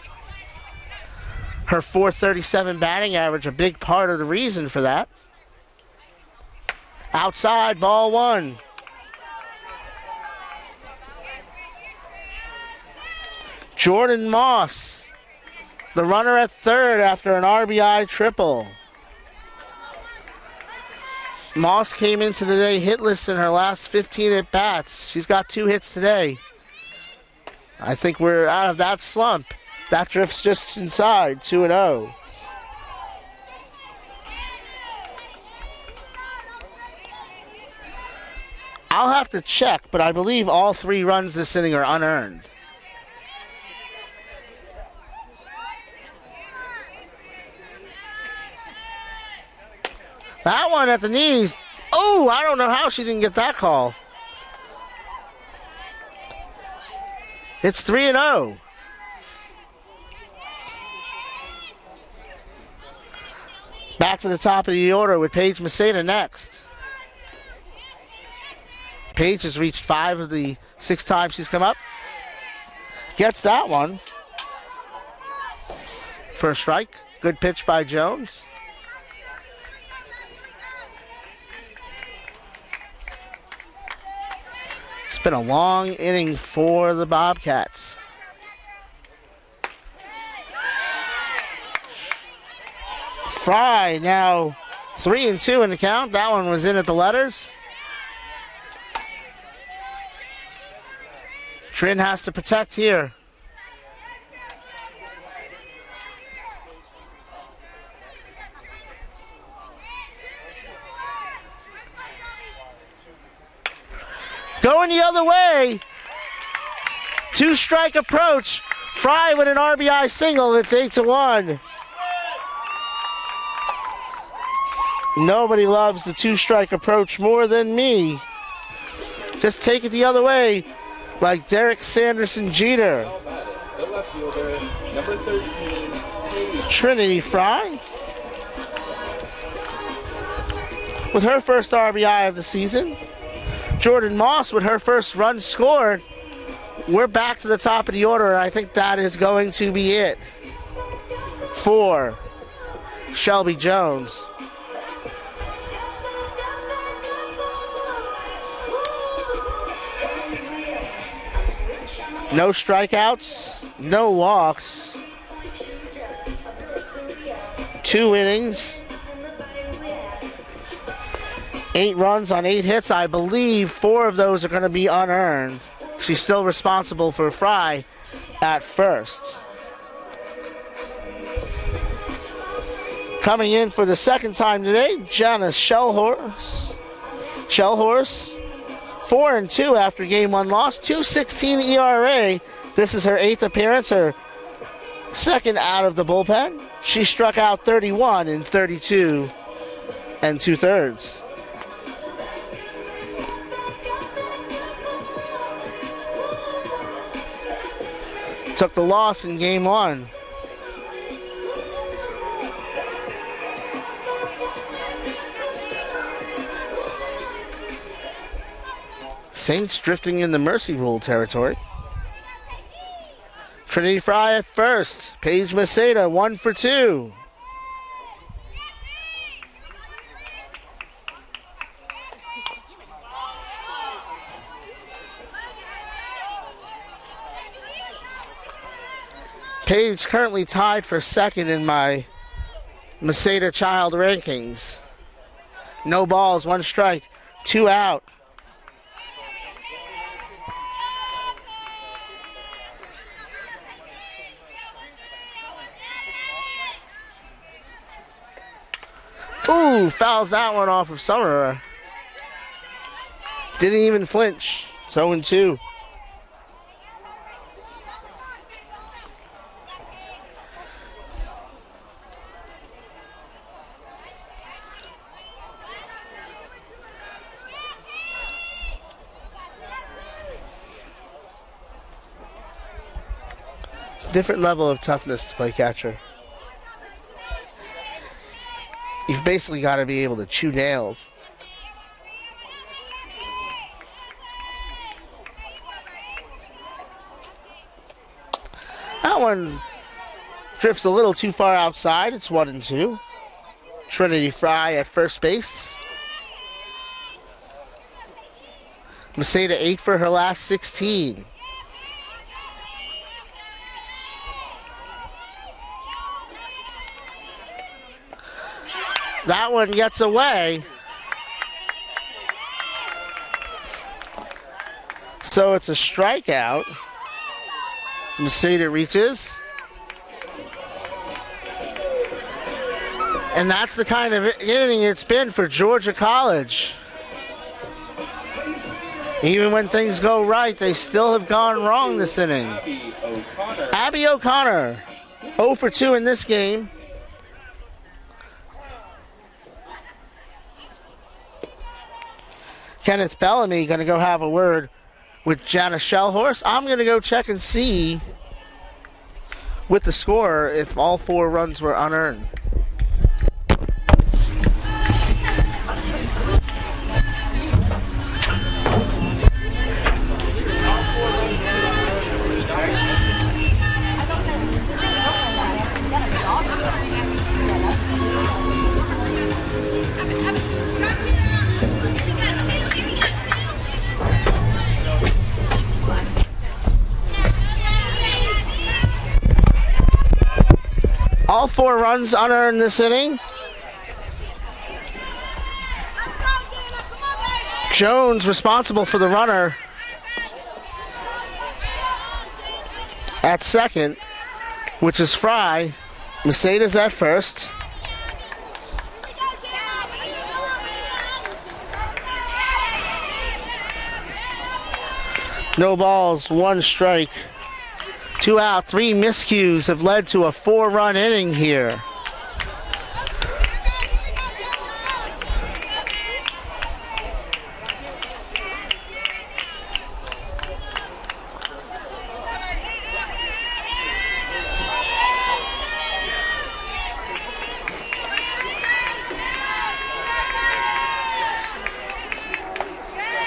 Her .437 batting average, a big part of the reason for that. Outside, ball 1. Jordan Moss, the runner at third after an RBI triple. Moss came into the day hitless in her last 15 at-bats. She's got 2 hits today. I think we're out of that slump. That drifts just inside, 2-0. I'll have to check, but I believe all 3 runs this inning are unearned. That one at the knees. Oh, I don't know how she didn't get that call. It's 3-0. Back to the top of the order with Paige Maceda next. Paige has reached 5 of the 6 times she's come up. Gets that one for a strike. Good pitch by Jones. It's been a long inning for the Bobcats. Fry now 3-2 in the count. That one was in at the letters. Trin has to protect here. Going the other way. 2-strike approach. Fry with an RBI single. It's 8-1. Nobody loves the 2-strike approach more than me. Just take it the other way, like Derek Sanderson Jeter. The left fielder, number 13, Trinity Fry with her first RBI of the season. Jordan Moss with her first run scored. We're back to the top of the order, and I think that is going to be it for Shelby Jones. No strikeouts, no walks. 2 innings. 8 runs on 8 hits. I believe 4 of those are going to be unearned. She's still responsible for Fry at first. Coming in for the second time today, Janice Shellhorse. 4-2 after game 1 loss, 2.16 ERA. This is her 8th appearance, her second out of the bullpen. She struck out 31 in 32 2/3. Took the loss in game 1. Saints drifting in the mercy rule territory. Trinity Fry at first. Paige Maceda 1 for 2. Paige currently tied for second in my Maceda Child rankings. No balls, 1 strike, 2 out. Ooh, fouls that one off of Summerer. Didn't even flinch. It's 0-2. It's a different level of toughness to play catcher. You've basically got to be able to chew nails. That one drifts a little too far outside. It's 1-2. Trinity Fry at first base. Maseda 8 for her last 16. That one gets away. So it's a strikeout. Maseda reaches. And that's the kind of inning it's been for Georgia College. Even when things go right, they still have gone wrong this inning. Abby O'Connor, 0 for 2 in this game. Kenneth Bellamy going to go have a word with Jana Shellhorse. I'm going to go check and see with the score if all 4 runs were unearned. All 4 runs unearned this inning. Jones responsible for the runner at second, which is Fry. Maceda's at first. No balls, 1 strike. 2 out, 3 miscues have led to a 4-run inning here.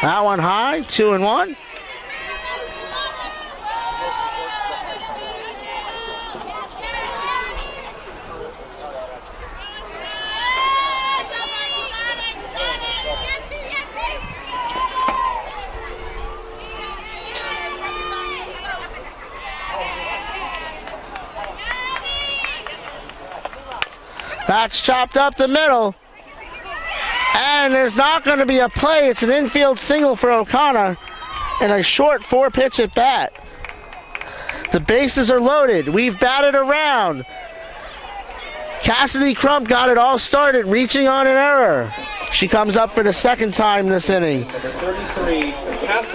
That one high, 2-1. That's chopped up the middle. And there's not going to be a play. It's an infield single for O'Connor and a short 4-pitch at bat. The bases are loaded. We've batted around. Cassidy Crump got it all started, reaching on an error. She comes up for the 2nd time this inning.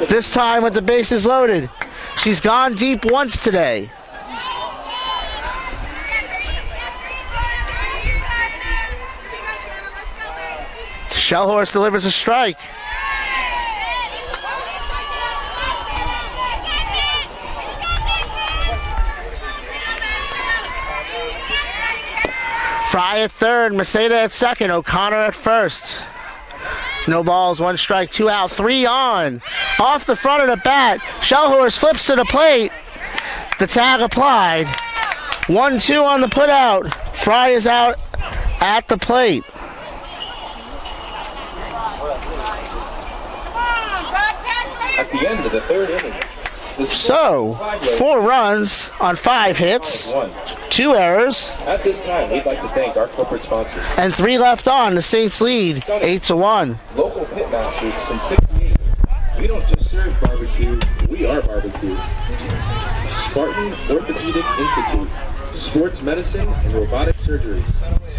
This time with the bases loaded. She's gone deep once today. Shellhorse delivers a strike. Fry at third, Maceda at second, O'Connor at first. No balls, 1 strike, 2 out, 3 on. Off the front of the bat, Shellhorse flips to the plate. The tag applied. 1-2 on the putout. Fry is out at the plate. At the end of the 3rd inning. So, 4 runs on 5 hits, 2 errors. At this time, we'd like to thank our corporate sponsors. And 3 left on. The Saints lead 8-1. Local pitmasters since '68. We don't just serve barbecue, we are barbecue. Spartan Orthopedic Institute, sports medicine and robotic surgery.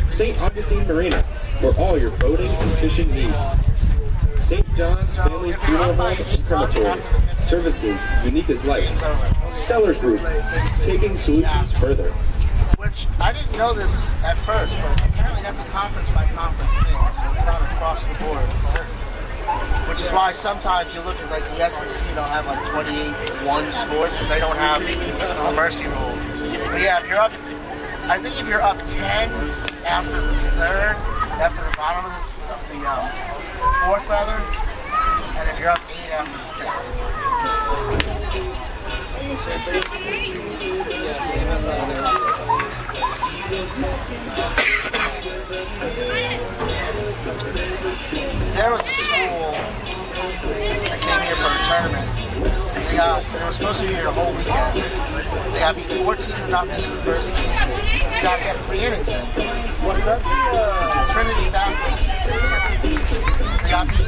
St. Augustine Marina, for all your boating and fishing needs. St. John's Family Funeral Home and Crematory, services unique as life. Stellar Group, taking solutions further. Which, I didn't know this at first, but apparently that's a conference by conference thing, so it's not across the board. Which is why sometimes you look at like the SEC, they'll have like 28-1 scores because they don't have a mercy rule. But yeah, if you're up, I think if you're up 10 after the 3rd, after the bottom of the 4th rather, and if you're up 8 after the 5th. There was a school that came here for a tournament. They were supposed to be here the whole weekend. They got beat 14-0 in the first game. They got to get 3 innings in. Was that the Trinity Baptist. They got beat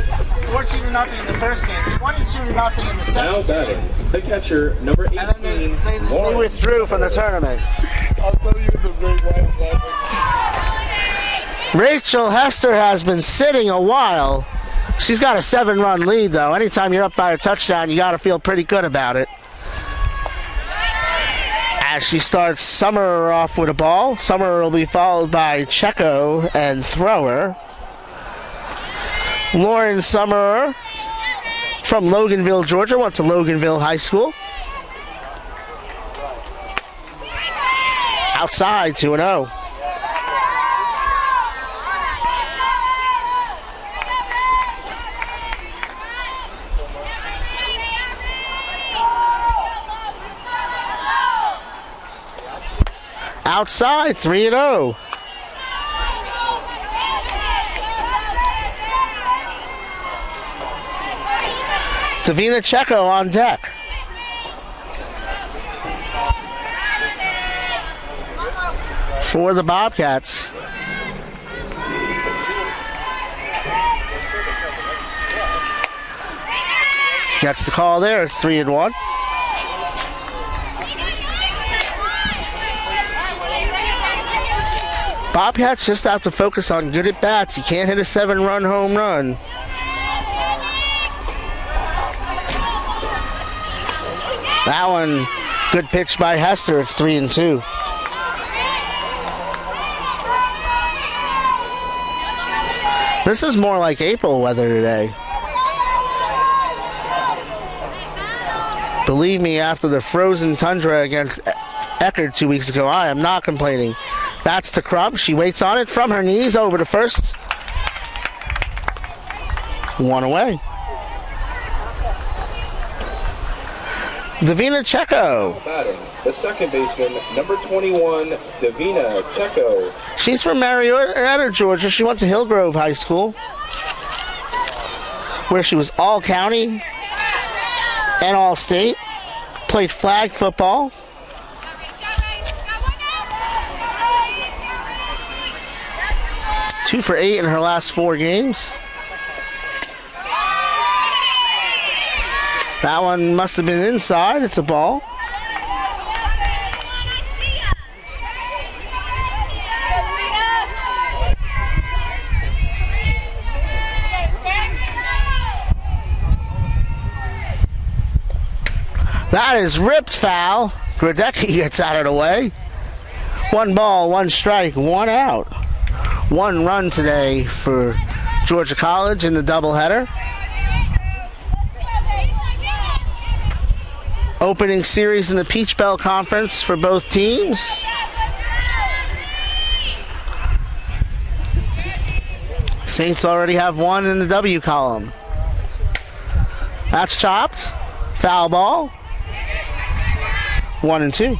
14-0 in the first game, 22-0 in the second Now batting, game. the catcher, number 18, And then they Lawrence. withdrew from the tournament. I'll tell you the great white and black. Rachel Hester has been sitting a while. She's got a 7-run lead, though. Anytime you're up by a touchdown, you got to feel pretty good about it. As she starts Summerer off with a ball. Summerer will be followed by Checo and Thrower. Lauren Summerer from Loganville, Georgia, went to Loganville High School. Outside, 2-0. Outside, 3-0. Davina Checo on deck. For the Bobcats. Gets the call there. It's 3-1. Bobcats just have to focus on good at bats. You can't hit a 7-run home run. That one, good pitch by Hester. It's 3-2. This is more like April weather today. Believe me, after the frozen tundra against Eckerd 2 weeks ago, I am not complaining. That's to Crump. She waits on it from her knees over to first. 1 away. Davina Checo. Batting, the second baseman, number 21, Davina Checo. She's from Marietta, Georgia. She went to Hillgrove High School, where she was all county and all state. Played flag football. Two for 8 in her last 4 games. That one must have been inside. It's a ball. That is ripped foul. Gradecki gets out of the way. 1 ball, 1 strike, 1 out. 1 run today for Georgia College in the doubleheader. Opening series in the Peach Bell Conference for both teams. Saints already have 1 in the W column. That's chopped. Foul ball. 1-2.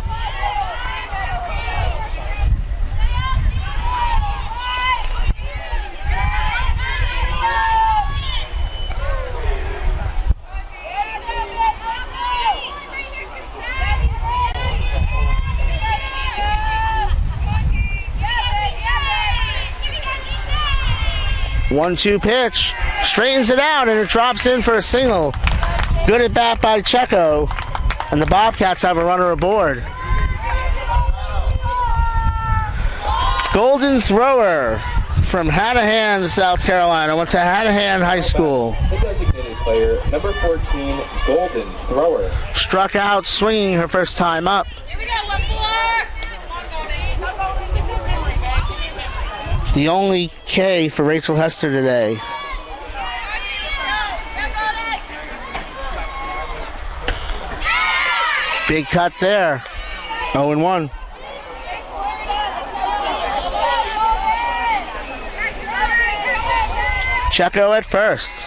One-two pitch, straightens it out, and it drops in for a single. Good at bat by Checo, and the Bobcats have a runner aboard. Golden Thrower from Hanahan, South Carolina. Went to Hanahan High School. The designated player, number 14, Golden Thrower. Struck out swinging her first time up. Here we go, 1-4. The only K for Rachel Hester today. Big cut there. 0-1. Checo at first.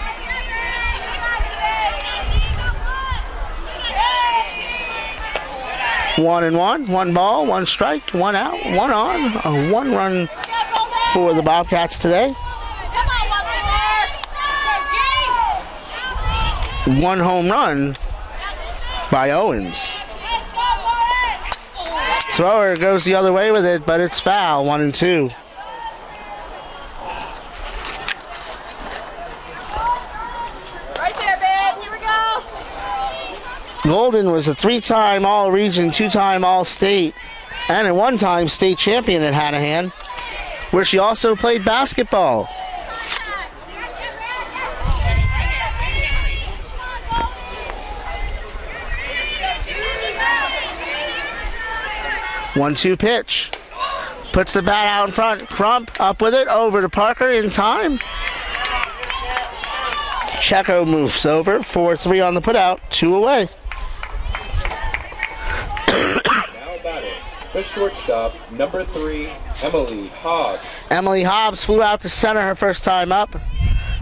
1-1, 1 ball, 1 strike, 1 out, 1 on. A 1 run for the Bobcats today. 1 home run by Owens. Thrower goes the other way with it, but it's foul. 1-2. Right there, babe. Here we go. Golden was a 3-time All-Region, 2-time All-State, and a 1-time state champion at Hanahan, where she also played basketball. One-two pitch. Puts the bat out in front. Crump up with it. Over to Parker in time. Checo moves over. 4-3 on the putout. 2 away. Now batting, the shortstop, number 3, Emily Hobbs. Emily Hobbs flew out to center her first time up.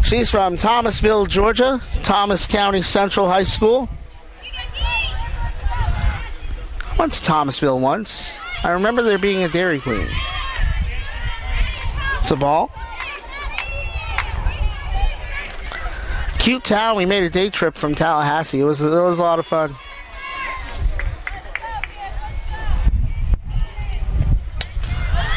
She's from Thomasville, Georgia. Thomas County Central High School. Went to Thomasville once. I remember there being a Dairy Queen. It's a ball. Cute town. We made a day trip from Tallahassee. It was a lot of fun.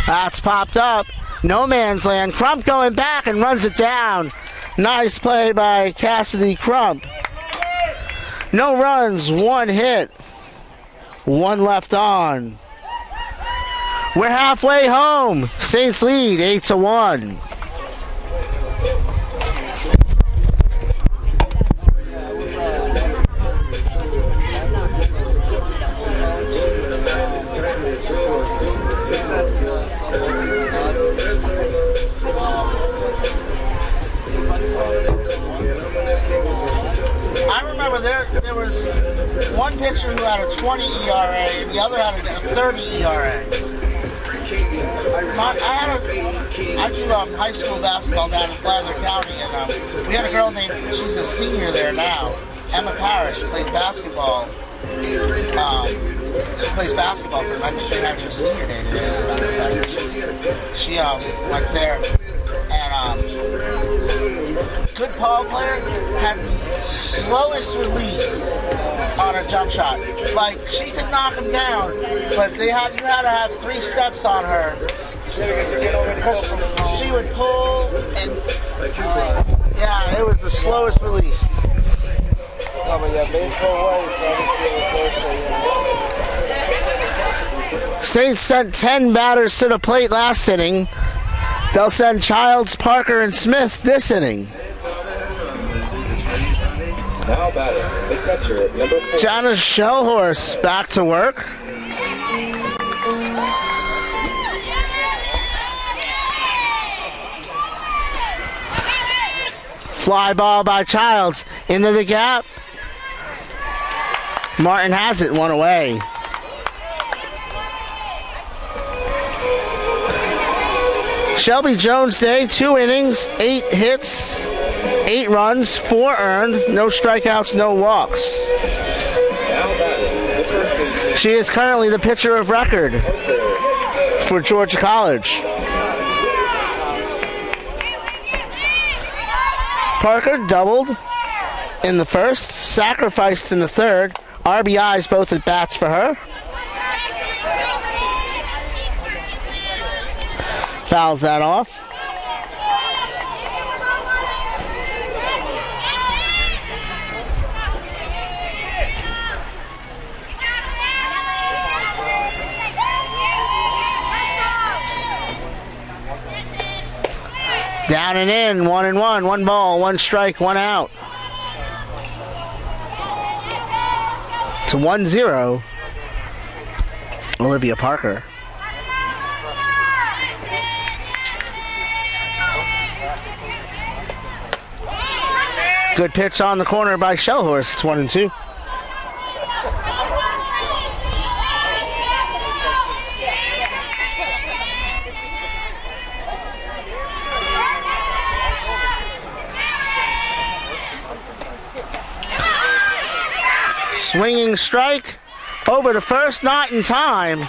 That's popped up. No man's land. Crump going back and runs it down. Nice play by Cassidy Crump. No runs, 1 hit. 1 left on. We're halfway home. Saints lead 8-1. I remember there was one pitcher who had a 20 ERA and the other had a 30 ERA. I do high school basketball down in Flagler County, and we had a girl named, she's a senior there now, Emma Parrish, played basketball. She plays basketball because I think they had your senior day today, as a matter of fact. She went there, and good ball player, had the slowest release on a jump shot. Like, she could knock him down, but you had to have 3 steps on her. Because she would pull and yeah, it was the slowest release. Oh, but yeah, baseball was obviously it was so. Saints sent 10 batters to the plate last inning. They'll send Childs, Parker, and Smith this inning. Now batting, the catcher, number 4. Janice Shellhorse back to work. Fly ball by Childs into the gap. Martin has it, 1 away. Shelby Jones Day, 2 innings, 8 hits, 8 runs, 4 earned, no strikeouts, no walks. She is currently the pitcher of record for Georgia College. Parker doubled in the first, sacrificed in the third. RBIs both at bats for her. Fouls that off. Down and in, 1-1, 1 ball, 1 strike, 1 out. To 1-0, Olivia Parker. Good pitch on the corner by Shellhorse. It's 1-2. Swinging strike over the first, not in time.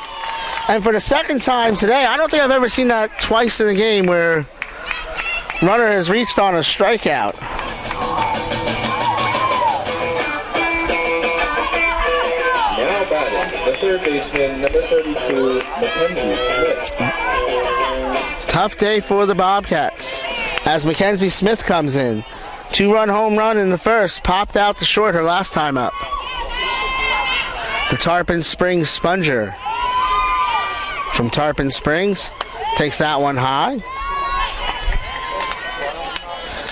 And for the second time today, I don't think I've ever seen that twice in a game where runner has reached on a strikeout. Now batting, the third baseman, number 32, Mackenzie Smith. Tough day for the Bobcats as Mackenzie Smith comes in. 2-run home run in the first, popped out to short her last time up. The Tarpon Springs Sponger from Tarpon Springs takes that one high.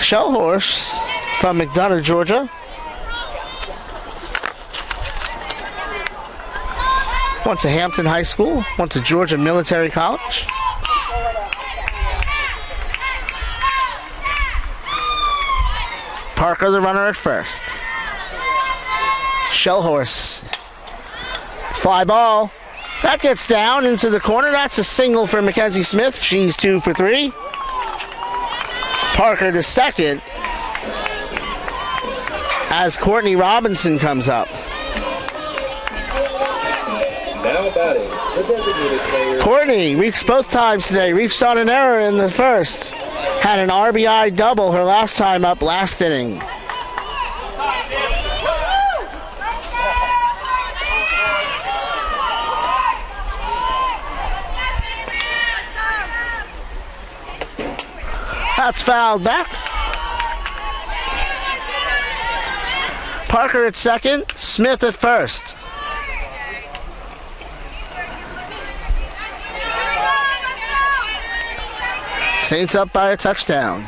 Shell Horse from McDonough, Georgia. Went to Hampton High School, went to Georgia Military College. Parker, the runner at first. Shell Horse. Fly ball. That gets down into the corner. That's a single for Mackenzie Smith. She's 2 for 3. Parker to second as Courtney Robinson comes up. Now batting, the designated player. Courtney reached both times today. Reached on an error in the first. Had an RBI double her last time up last inning. That's fouled back. Parker at second, Smith at first. Saints up by a touchdown.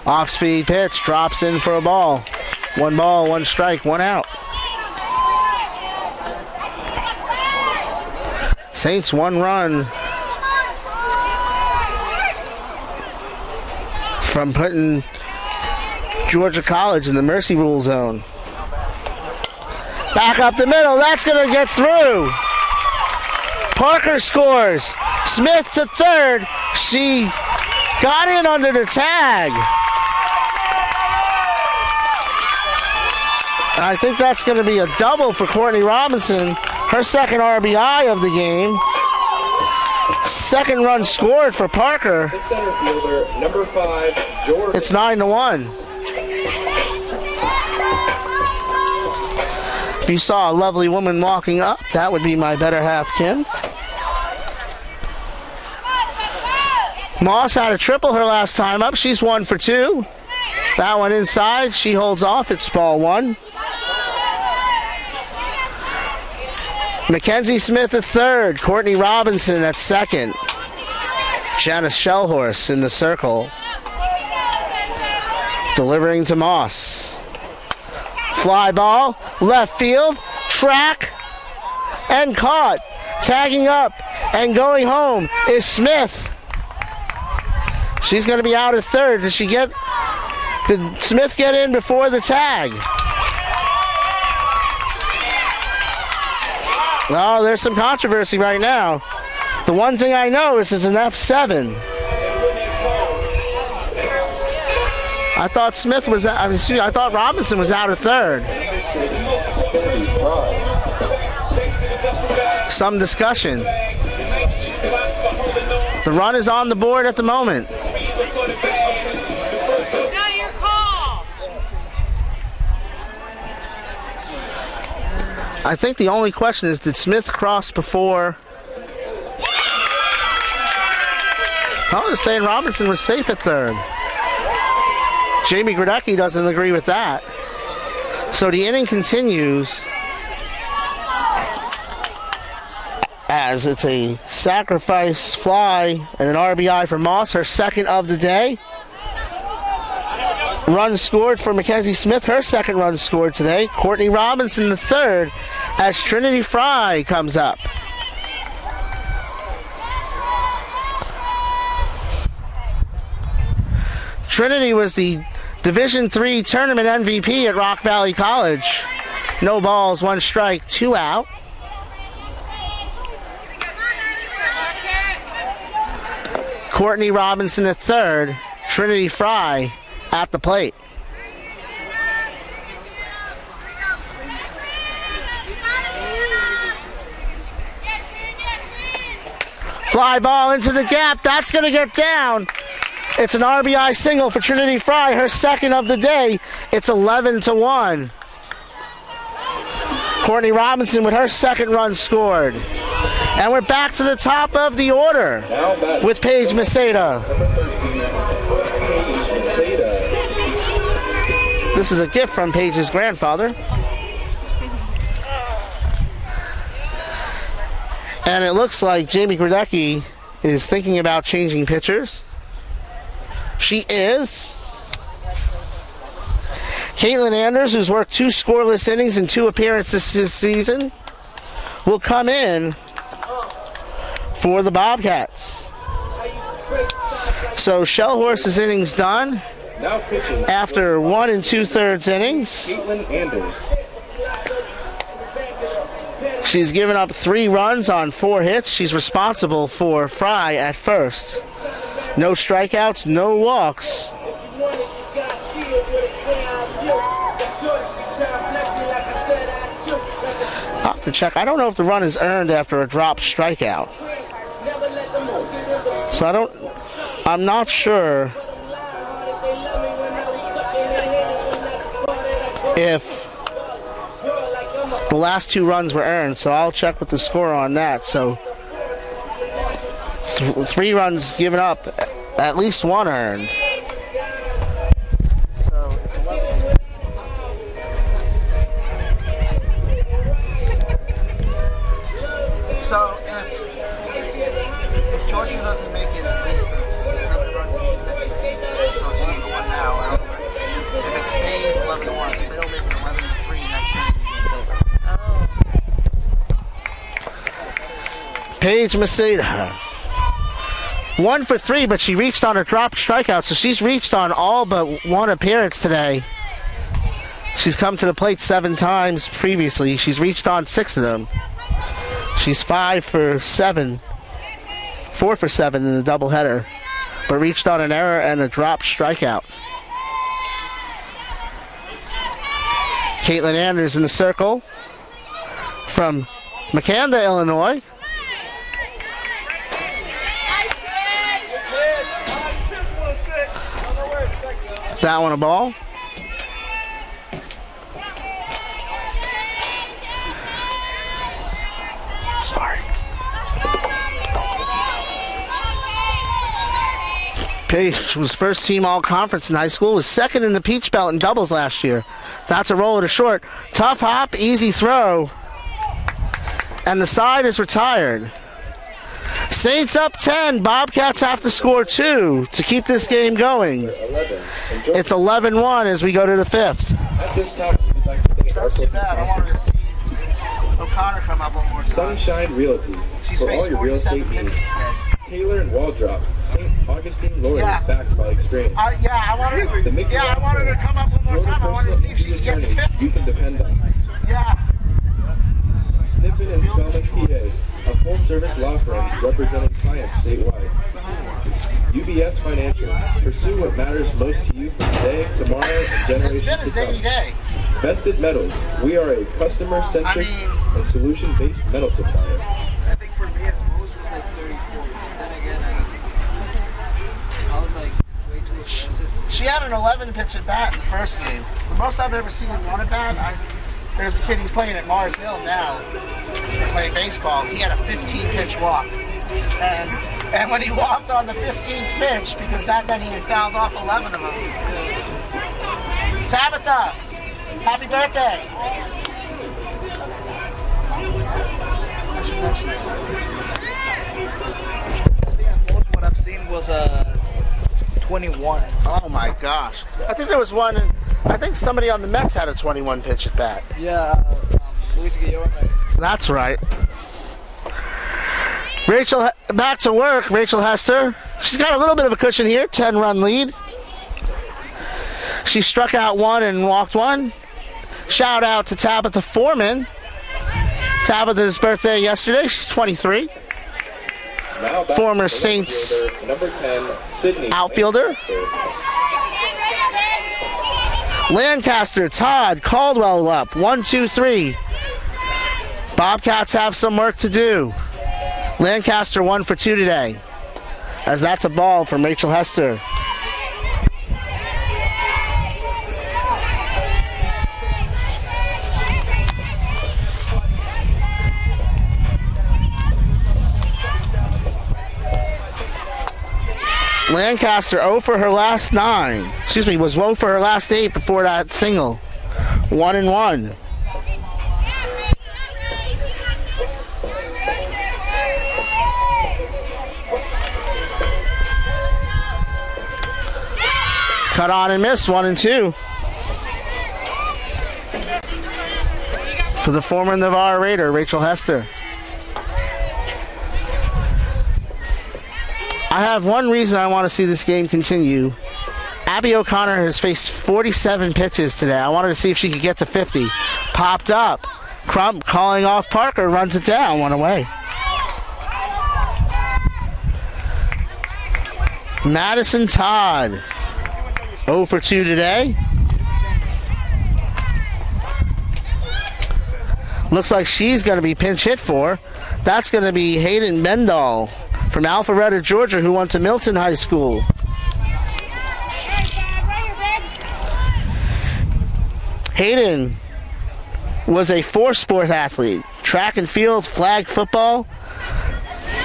Off-speed pitch, drops in for a ball. 1 ball, 1 strike, 1 out. Saints 1 run from putting Georgia College in the mercy rule zone. Back up the middle, that's going to get through. Parker scores. Smith to third. She got in under the tag. I think that's going to be a double for Courtney Robinson. Her second RBI of the game. Second run scored for Parker. The center fielder, number 5, Jordan. It's 9-1. If you saw a lovely woman walking up, that would be my better half, Kim. Moss had a triple her last time up. She's 1 for 2. That one inside. She holds off. It's ball 1. Mackenzie Smith at third. Courtney Robinson at second. Janice Shellhorse in the circle. Delivering to Moss. Fly ball, left field, track, and caught. Tagging up and going home is Smith. She's going to be out at third. Did Smith get in before the tag? Oh, there's some controversy right now. The one thing I know is it's an F7. I thought I thought Robinson was out at third. Some discussion. The run is on the board at the moment. Now your call. I think the only question is, did Smith cross before? I was saying Robinson was safe at third. Jamie Gradecki doesn't agree with that. So the inning continues as it's a sacrifice fly and an RBI for Moss, her second of the day. Run scored for Mackenzie Smith, her second run scored today. Courtney Robinson the third as Trinity Fry comes up. Trinity was the Division III tournament MVP at Rock Valley College. No balls, 1 strike, 2 out. Courtney Robinson at third. Trinity Fry at the plate. Fly ball into the gap. That's going to get down. It's an RBI single for Trinity Fry, her second of the day. It's 11-1. Courtney Robinson with her second run scored. And we're back to the top of the order with Paige Maceda. This is a gift from Paige's grandfather. And it looks like Jamie Grodecki is thinking about changing pitchers. She is. Caitlin Anders, who's worked 2 scoreless innings and 2 appearances this season, will come in for the Bobcats. So Shellhorse's innings done after 1 2/3 innings. Caitlin Anders. She's given up 3 runs on 4 hits. She's responsible for Fry at first. No strikeouts, no walks. I'll have to check. I don't know if the run is earned after a dropped strikeout. So I'm not sure if the last 2 runs were earned, so I'll check with the score on that. So 3 runs given up, at least 1 earned. So it's 11. So if Georgia doesn't make it at least a 7-run lead next game, so it's 11-1 now. If it stays 11-1, if they don't make it 11-3 next game, the game's over. Paige Maceda. 1 for 3, but she reached on her dropped strikeout, so she's reached on all but 1 appearance today. She's come to the plate 7 times previously. She's reached on 6 of them. She's 5 for 7. 4 for 7 in the doubleheader, but reached on an error and a dropped strikeout. Caitlin Anders in the circle from Makanda, Illinois. That one a ball. Sorry. Paige was first team all-conference in high school, was second in the Peach Belt in doubles last year. That's a roll to short. Tough hop, easy throw. And the side is retired. Saints up 10. Bobcats have to score 2 to keep this game going. It's 11-1 as we go to the 5th. At this time, we'd like to thank our sponsors. I wanted to see O'Connor come up one more time. Sunshine Realty. She's For all faced your real 47 estate minutes needs. today. Taylor and Waldrop. St. Augustine Lawyer Yeah. is backed by experience. I wanted her to come up one more time. I wanted to see if she could get to 50. You can depend on. Yeah. Snippet and Spellman, PA. A full-service law firm representing clients statewide. UBS Financial. Pursue what matters most to you for today, tomorrow, and It's generations been a to zany come. day. Vested Metals. We are a customer-centric and solution-based metal supplier. I think for me, at most was like 34. Then again, I was like way too aggressive. She had an 11 pitch at bat in the first game. The most I've ever seen in one at bat. There's a kid, he's playing at Mars Hill now, playing baseball. He had a 15 pitch walk. And when he walked on the 15th pitch, because that meant he had fouled off 11 of them. Tabitha, happy birthday. I think at most what I've seen was 21. Oh my gosh. I think there was one, I think somebody on the Mets had a 21 pitch at bat. Yeah, Luis Guillaume. That's right. Rachel, back to work. Rachel Hester. She's got a little bit of a cushion here, 10-run lead. She struck out 1 and walked 1. Shout out to Tabitha Foreman. Tabitha's birthday yesterday. She's 23. Now back former to Saints fielder, number 10, Sydney outfielder. Lancaster, Todd Caldwell up. 1, 2, 3. Bobcats have some work to do. Lancaster 1 for 2 today, as that's a ball from Rachel Hester. Lancaster 0 for her last 9. Excuse me, was 0 for her last 8 before that single. 1 and 1. Cut on and missed. 1 and 2. For the former Navarre Raider, Rachel Hester. I have one reason I want to see this game continue. Abby O'Connor has faced 47 pitches today. I wanted to see if she could get to 50. Popped up. Crump calling off Parker, runs it down, 1 away. Madison Todd, 0 for 2 today. Looks like she's going to be pinch hit for. That's going to be Hayden Bendall from Alpharetta, Georgia, who went to Milton High School. Hayden was a 4-sport athlete: track and field, flag football,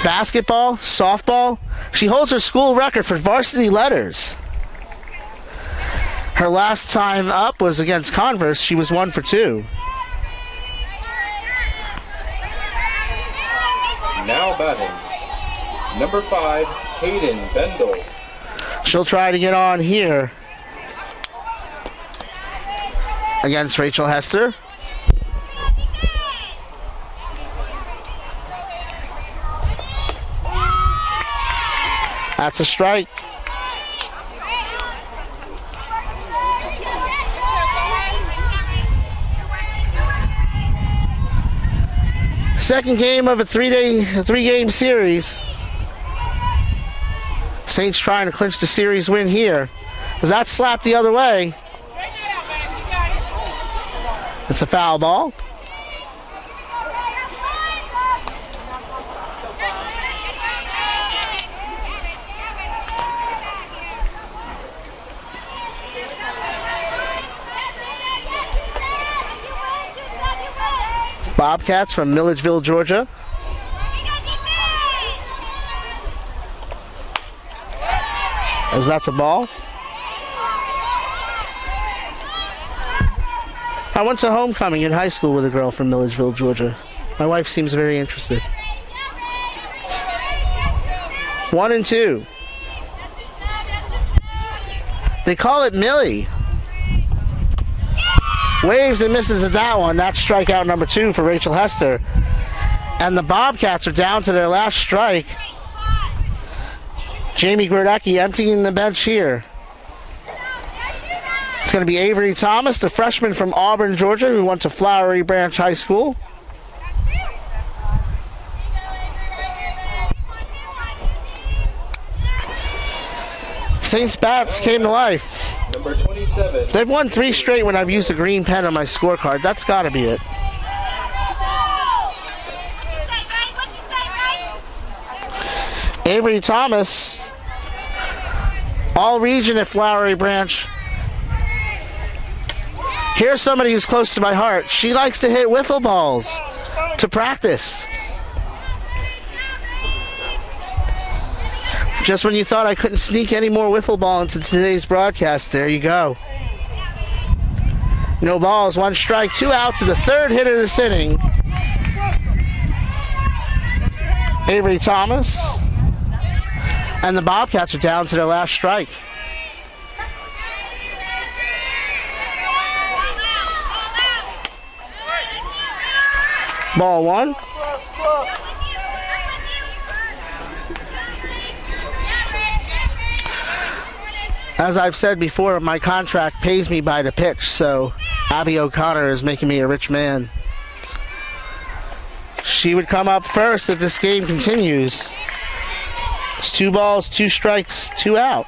basketball, softball. She holds her school record for varsity letters. Her last time up was against Converse. She was 1 for 2. Now batting, number 5, Hayden Bendel. She'll try to get on here against Rachel Hester. That's a strike. Second game of a three-game series. Saints trying to clinch the series win here. As that slapped the other way. It's a foul ball. Bobcats from Milledgeville, Georgia. As that's a ball. I went to homecoming in high school with a girl from Milledgeville, Georgia. My wife seems very interested. 1 and 2. They call it Millie. Waves and misses at that one. That's strikeout number 2 for Rachel Hester. And the Bobcats are down to their last strike. Jamie Grodecki emptying the bench here. It's going to be Avery Thomas, the freshman from Auburn, Georgia, who went to Flowery Branch High School. Saints bats came to life. Number 27. They've won 3 straight when I've used a green pen on my scorecard. That's got to be it. Avery Thomas, all region at Flowery Branch. Here's somebody who's close to my heart. She likes to hit wiffle balls to practice. Just when you thought I couldn't sneak any more wiffle ball into today's broadcast, there you go. No balls, 1 strike, 2 out to the third hitter this inning. Avery Thomas. And the Bobcats are down to their last strike. Ball 1. As I've said before, my contract pays me by the pitch, so Abby O'Connor is making me a rich man. She would come up first if this game continues. It's 2 balls, 2 strikes, 2 out.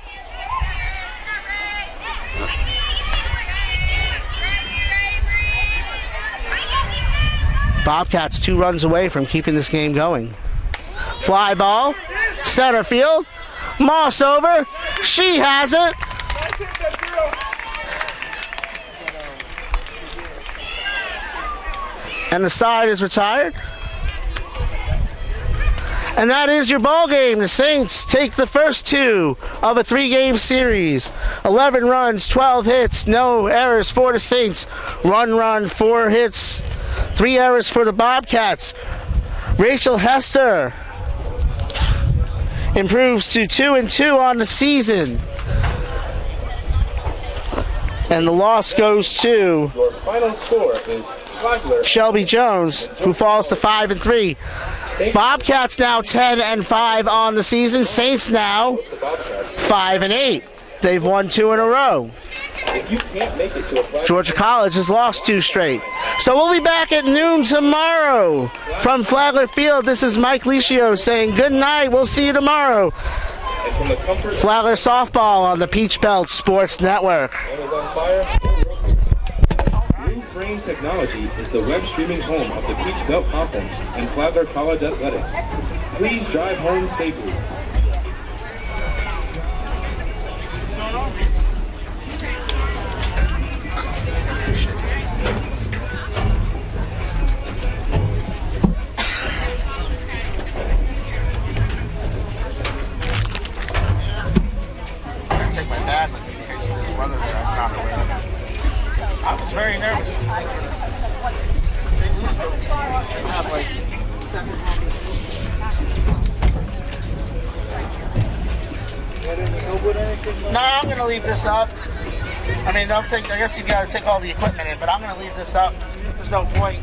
Bobcats 2 runs away from keeping this game going. Fly ball, center field, Moss over, she has it. And the side is retired. And that is your ball game. The Saints take the first 2 of a 3-game series. 11 runs, 12 hits, no errors for the Saints. 1 run, 4 hits, 3 errors for the Bobcats. Rachel Hester improves to 2-2 on the season. And the loss goes to Your final score is Flagler. Shelby Jones, who falls to 5-3. Bobcats now 10-5 on the season. Saints now 5-8. They've won 2 in a row. If you can't make it to a Flagler, Georgia College has lost 2 straight. So we'll be back at noon tomorrow from Flagler Field. This is Mike Licio saying good night. We'll see you tomorrow. and from the comfort of Flagler softball on the Peach Belt Sports Network. Amazon Fire, Blue Frame Technology is the web streaming home of the Peach Belt Offense and Flagler College Athletics. Please drive home safely. Take my bag with me in case there's weather there. I'm not aware. I was very nervous. I have like 7 moments. No, I'm going to leave this up. I mean, I guess you've got to take all the equipment in, but I'm going to leave this up. There's no point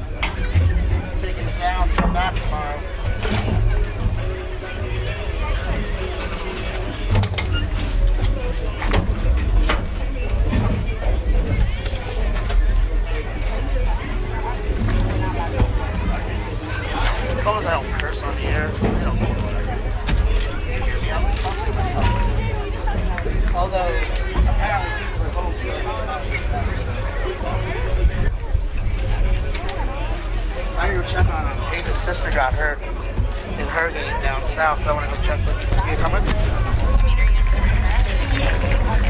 taking it down and come back tomorrow. As long as I don't curse on the air, they don't know what I do. I'm talking to myself. Although, apparently people at home feel I need to go check on him. Page's sister got hurt in her game down south. I want to go check with you. You coming?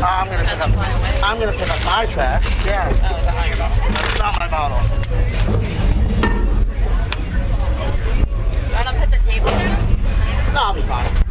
I'm gonna pick up my trash. Yeah. Oh, is that not your bottle? That's not my bottle. Want to put the table down? No, I'll be fine.